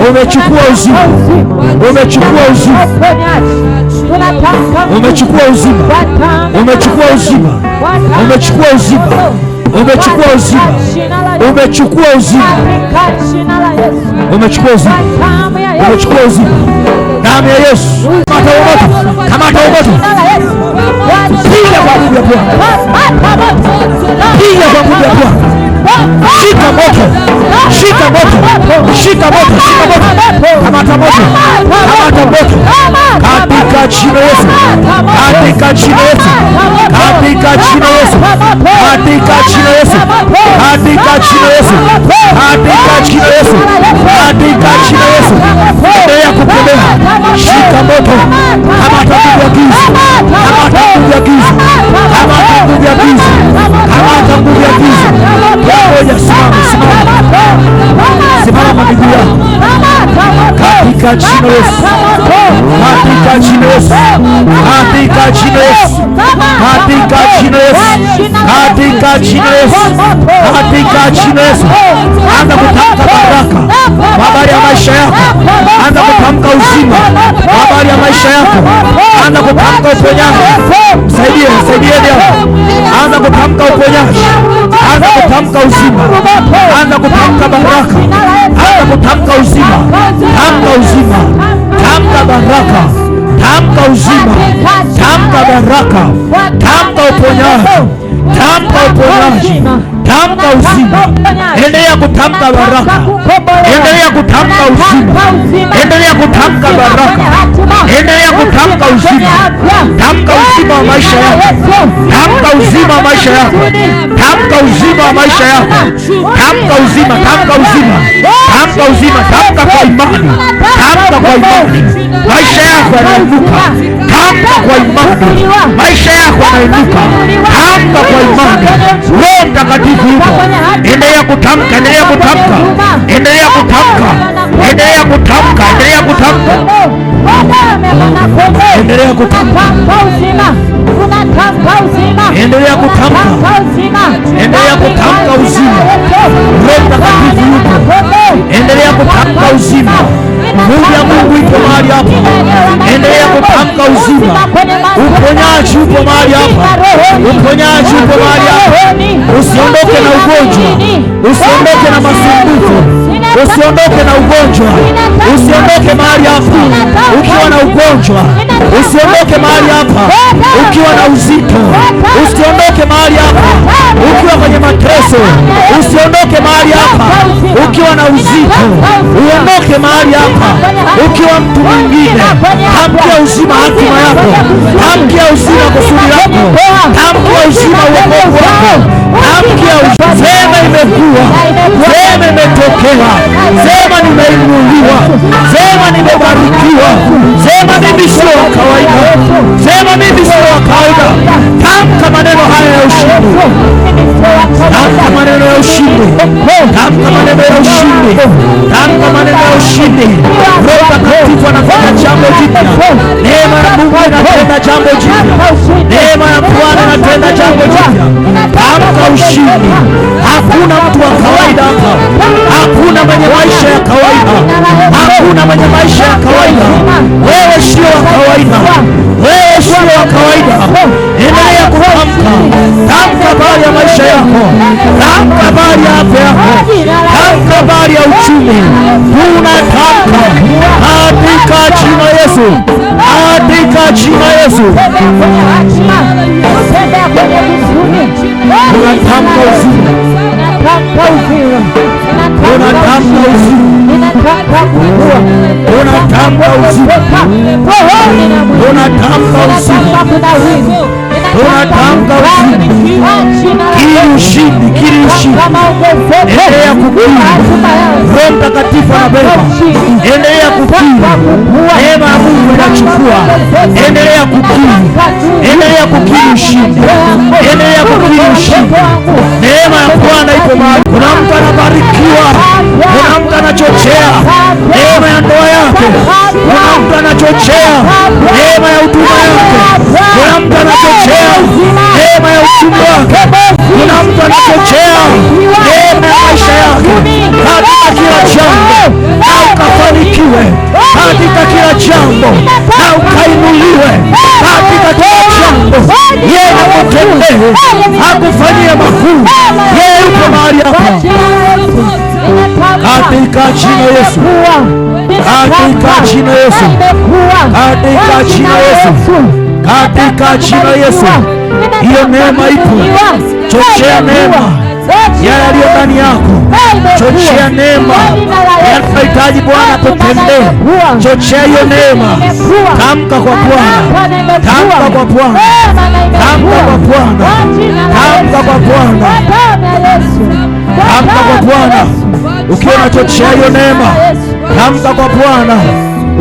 Speaker 1: umechukua uzima, umechukua uzima, umechukua uzima, umechukua uzima, umechukua uzima, umechukua uzima, umechukua uzima, umechukua uzima, umechukua uzima. Damu ya Yesu, kamata moto, kamata moto, piga kwa nguvu ya Bwana, piga kwa nguvu ya Bwana, shika moto, shika moto, shika moto, shika moto, kamata moto, kamata moto, katika jina la Yesu, katika jina la Yesu, katika jina la Yesu, katika jina la Yesu, katika jina la Yesu, katika jina la Yesu, katika jina la Yesu. Endelea kutembea, shika moto, kamata nguvu ya giza, kamata nguvu ya giza, kamata nguvu ya giza, kamata nguvu ya giza. Ngoja, simama, simama, simama miguu yako, katika jina la Yesu, katika jina la Yesu, katika jina la Yesu, katika jina la Yesu, katika jina la Yesu, katika jina la Yesu. Anza kutamka baraka kwa habari ya maisha yako, anza kutamka uzima kwa habari ya maisha yako, anza kutamka uponyaji. Msaidie, msaidie leo, anza kutamka uponyaji, anza kutamka uzima, anza kutamka baraka, anza kutamka uzima, tamka uzima, tamka baraka, tamka uzima, tamka baraka, tamka uponyaji, tamka uponyaji, tamka uzima. Endelea kutamka baraka, endelea kutamka uzima, endelea kutamka baraka, endelea kutamka uzima. Tamka uzima wa maisha yako, tamka uzima wa maisha yako, tamka uzima wa maisha yako, tamka uzima, tamka uzima, tamka uzima, tamka kwa imani, tamka kwa imani. Maisha yako yanainuka, tamka kwa imani. Maisha yako yanainuka, tamka kwa imani. Roho Mtakatifu yupo. Endelea kutamka, endelea kutamka, endelea kutamka, endelea kutamka, endelea kutamka, endelea kutamka, endelea kutamka, endelea kutamka uzima. Roho Mtakatifu yupo. Endelea kutamka uzima. Nguvu ya Mungu ipo mahali hapa. Endelea kutamka uzima. Uponyaji upo mahali hapa, uponyaji upo mahali hapa. Usiondoke na ugonjwa, usiondoke na masumbuko, usiondoke na ugonjwa, usiondoke mahali hapa ukiwa na ugonjwa, usiondoke mahali hapa ukiwa na uzito, usiondoke mahali hapa ukiwa kwenye mateso, usiondoke mahali hapa ukiwa na uzito, uondoke mahali hapa ukiwa mtu mwingine. Tamkia uzima hatima yako, tamkia uzima kusudi lako, tamkia uzima uokovu wako, tamkia sema imekuwa, sema imetokea, sema nimeinuliwa, sema nimebarikiwa, sema mimi sio wa kawaida, sema mimi sio wa kawaida. Tamka maneno haya ya ushindi, tamka maneno ya ushindi, tamka maneno ya ushindi, tamka maneno ya ushindi. Roho Mtakatifu anafanya jambo jipya, neema ya Mungu inatenda jambo jipya, neema ya Bwana inatenda jambo jipya. Tamka ushindi. Hakuna mtu wa kawaida hapa, hakuna mwenye maisha ya kawaida, hakuna mwenye maisha ya kawaida. Wewe sio wa kawaida, wewe sio wa kawaida. Endelea kutamka, tamka habari ya maisha yako, tamka habari ya afya yako, tamka habari ya uchumi. Tunatamka katika jina Yesu, katika jina Yesu. Tunatamka uzima, tunatamka uzima, tunatamka uzima, tunatamka uzima, tunatamka uzima. Kili ushindi, kili ushindi. Endelea kukiri. Roho Mtakatifu anabeba, endelea kukiri. Neema ya Mungu inachukua, endelea kukiri, endelea kukiri ushindi, endelea kukiri ushindi. Neema ya Bwana ipo mahali. Kuna mtu anabarikiwa, kuna mtu anachochea neema ya ndoa yake, kuna mtu anachochea neema ya huduma yake, kuna mtu anachochea neema ya uchumi wake, kuna mtu anachochea neema ya maisha yake. Katika kila jambo na ukafanikiwe, katika kila jambo na ukainuliwe, katika kila jambo yeye akutendee, akufanyie makuu. Yeye yuko mahali hapa katika jina Yesu, katika jina Yesu, katika jina Yesu, katika jina Yesu. Hiyo neema ipo, chochea neema yaliyo ndani yako, chochea neema yanayohitaji Bwana kutendea, chochea hiyo neema. Tamka kwa Bwana, tamka kwa Bwana, tamka kwa Bwana, tamka kwa Bwana, tamka kwa Bwana. Ukiwa unachochea hiyo neema, tamka kwa Bwana.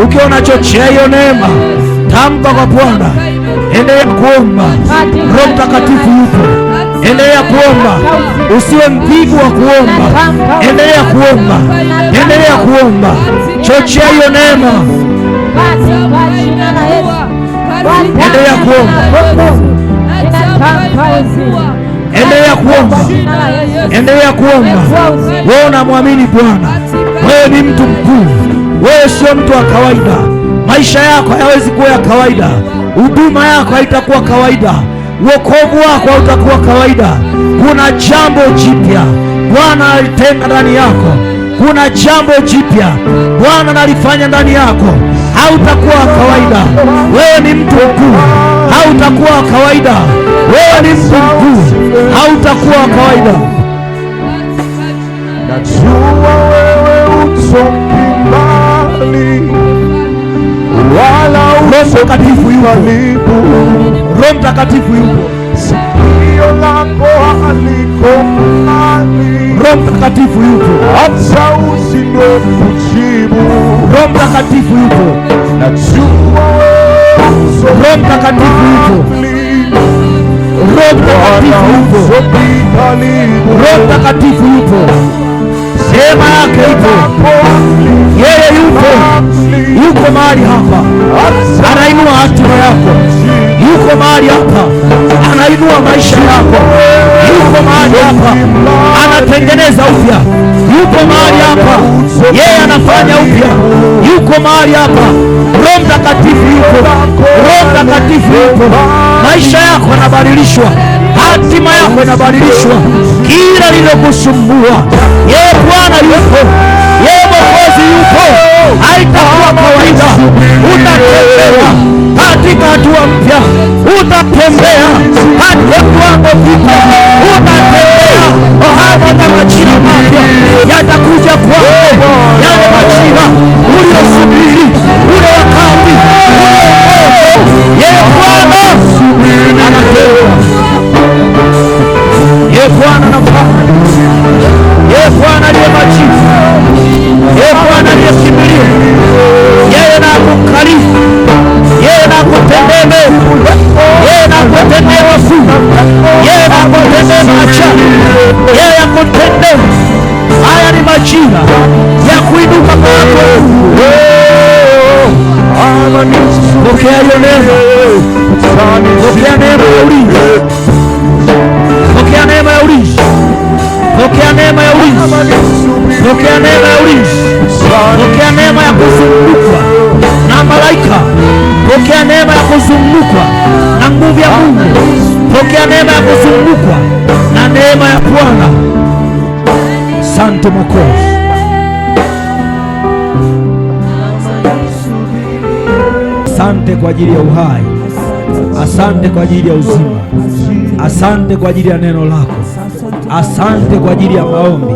Speaker 1: Ukiwa unachochea hiyo neema, tamka kwa Bwana. Endelea kuomba, Roho Mtakatifu yupo. Endelea kuomba, usiwe mvivu wa kuomba. Endelea kuomba, endelea kuomba, chochea hiyo neema. Endelea kuomba, endelea kuomba, endelea kuomba. Wewe unamwamini Bwana, wewe ni mtu mkuu, wewe sio mtu wa kawaida. Maisha yako hayawezi kuwa ya kawaida, huduma yako haitakuwa kawaida, wokovu wako hautakuwa kawaida. Kuna jambo jipya Bwana alitenda ndani yako, kuna jambo jipya Bwana analifanya ndani yako. Hautakuwa kawaida, wewe ni mtu mkuu, hautakuwa kawaida. Wewe ni mtu mkuu, hautakuwa kawaida.
Speaker 4: Najua wewe utoki mbali, wala
Speaker 1: Roho Mtakatifu yupo, Roho Mtakatifu yupo,
Speaker 4: sikio lako haliko mbali,
Speaker 1: Roho Mtakatifu yupo,
Speaker 4: hata ushindwe kujibu.
Speaker 1: Roho Mtakatifu yupo,
Speaker 4: Najua wewe
Speaker 1: Roho Mtakatifu yupo, Roho Mtakatifu yupo, Roho Mtakatifu yupo, neema yake ipo, yeye yupo, yuko mahali hapa, anainua hatima yako, yuko mahali hapa, anainua maisha yako, yuko mahali hapa, anatengeneza upya, yuko mahali hapa, yeye anafanya upya, yuko mahali hapa. Roho Mtakatifu yupo, Roho Mtakatifu yupo, maisha yako yanabadilishwa, hatima yako inabadilishwa. Kila lilokusumbua, yeye Bwana yupo, yeye Mwokozi yupo. Haitakuwa kawaida, utatembea katika hatua mpya, utatembea katika viwango vipya, utatembea hata majira mapya yatakuja kwako, yale majira uliosubiri, ule wakati. Yeye Bwana anatenda, yeye Bwana anafanya, yeye Bwana ndiye majibu, yeye Bwana ndiye kimbilio, yeye na kukariri, yeye na kutendea mema, yeye na kutendea wafuu, yeye na kutendea maachani, yeye na kutendea. Haya ni majira ya kuinuka kwako. Pokea hiyo neema, pokea neema ya ulinzi, pokea neema ya ulinzi, pokea neema ya ulinzi, pokea neema ya ulinzi, pokea neema ya kuzungukwa na malaika, pokea neema ya kuzungukwa na nguvu ya Mungu, pokea neema ya kuzungukwa na neema ya Bwana. Asante Mwokozi. Asante kwa ajili ya uhai, asante kwa ajili ya uzima, asante kwa ajili ya neno lako, asante kwa ajili ya maombi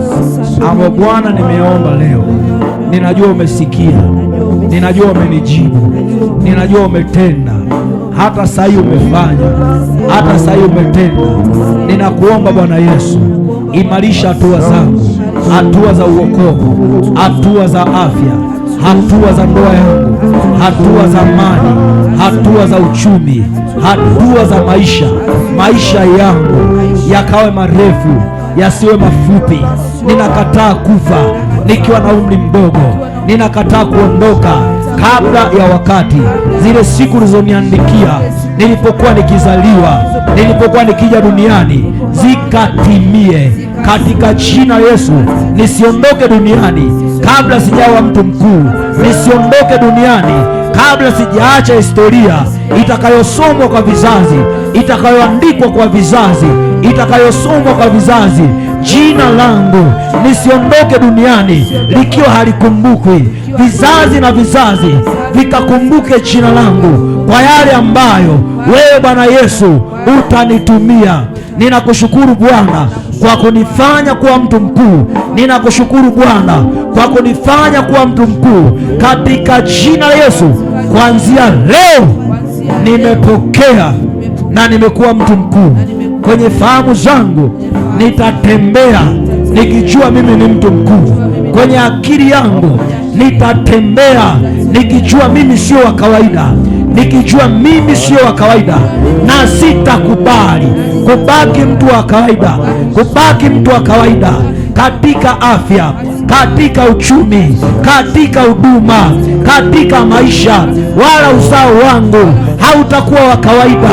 Speaker 1: ambayo Bwana nimeomba leo. Ninajua umesikia, ninajua umenijibu, ninajua umetenda, hata saa hii umefanya, hata saa hii umetenda. Ninakuomba Bwana Yesu, imarisha hatua zangu, hatua za uokovu, hatua za afya, hatua za ndoa yangu, hatua za amani, hatua za uchumi, hatua za maisha. Maisha yangu yakawe marefu, yasiwe mafupi. Ninakataa kufa nikiwa na umri mdogo, ninakataa kuondoka kabla ya wakati. Zile siku ulizoniandikia nilipokuwa nikizaliwa, nilipokuwa nikija duniani, zikatimie katika jina Yesu. Nisiondoke duniani kabla sijawa mtu mkuu, nisiondoke duniani kabla sijaacha historia itakayosomwa kwa vizazi, itakayoandikwa kwa vizazi, itakayosomwa kwa vizazi. Jina langu nisiondoke duniani likiwa halikumbukwi, vizazi na vizazi vikakumbuke jina langu kwa yale ambayo wewe Bwana Yesu utanitumia. Ninakushukuru Bwana kwa kunifanya kuwa mtu mkuu, ninakushukuru Bwana kwa kunifanya kuwa mtu mkuu katika jina la Yesu. Kuanzia leo nimepokea na nimekuwa mtu mkuu. Kwenye fahamu zangu nitatembea nikijua mimi ni mtu mkuu. Kwenye akili yangu nitatembea nikijua mimi sio wa kawaida, nikijua mimi sio wa kawaida, na sitakubali kubaki mtu wa kawaida, kubaki mtu wa kawaida katika afya, katika uchumi, katika huduma, katika maisha. Wala uzao wangu hautakuwa wa kawaida,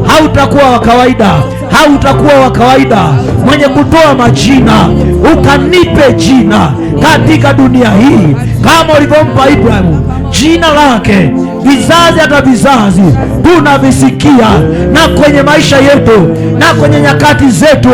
Speaker 1: hautakuwa wa kawaida, hautakuwa wa kawaida. Mwenye kutoa majina, ukanipe jina katika dunia hii kama ulivyompa Ibrahimu jina lake. Vizazi hata vizazi tunavisikia, na kwenye maisha yetu na kwenye nyakati zetu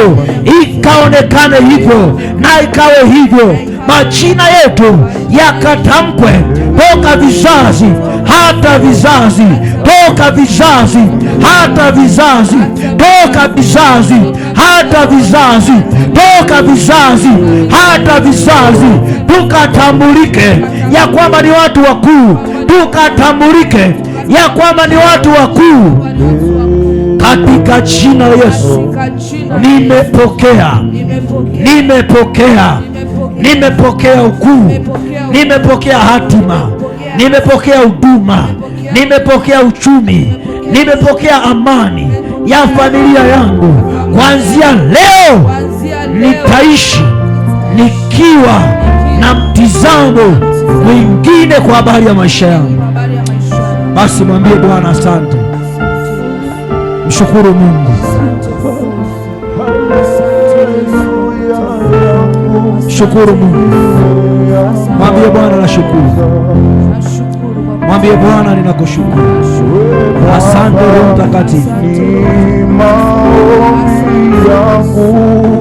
Speaker 1: ikaonekane hivyo na ikawe hivyo. Majina yetu yakatamkwe toka vizazi hata vizazi, toka vizazi hata vizazi, toka vizazi hata vizazi, toka vizazi hata vizazi. Tukatambulike ya kwamba ni watu wakuu, tukatambulike ya kwamba ni watu wakuu katika jina la Yesu. Nimepokea, nimepokea, nimepokea ukuu, nimepokea hatima, nimepokea huduma, nimepokea uchumi, nimepokea amani ya familia yangu. Kuanzia leo nitaishi nikiwa na mtizamo mwingine kwa habari ya maisha yangu. Basi mwambie Bwana asante, mshukuru Mungu, shukuru Mungu, mwambie Bwana nashukuru, Mwambie Bwana, ninakushukuru. Asante Roho Mtakatifu.
Speaker 4: Ni maombi yangu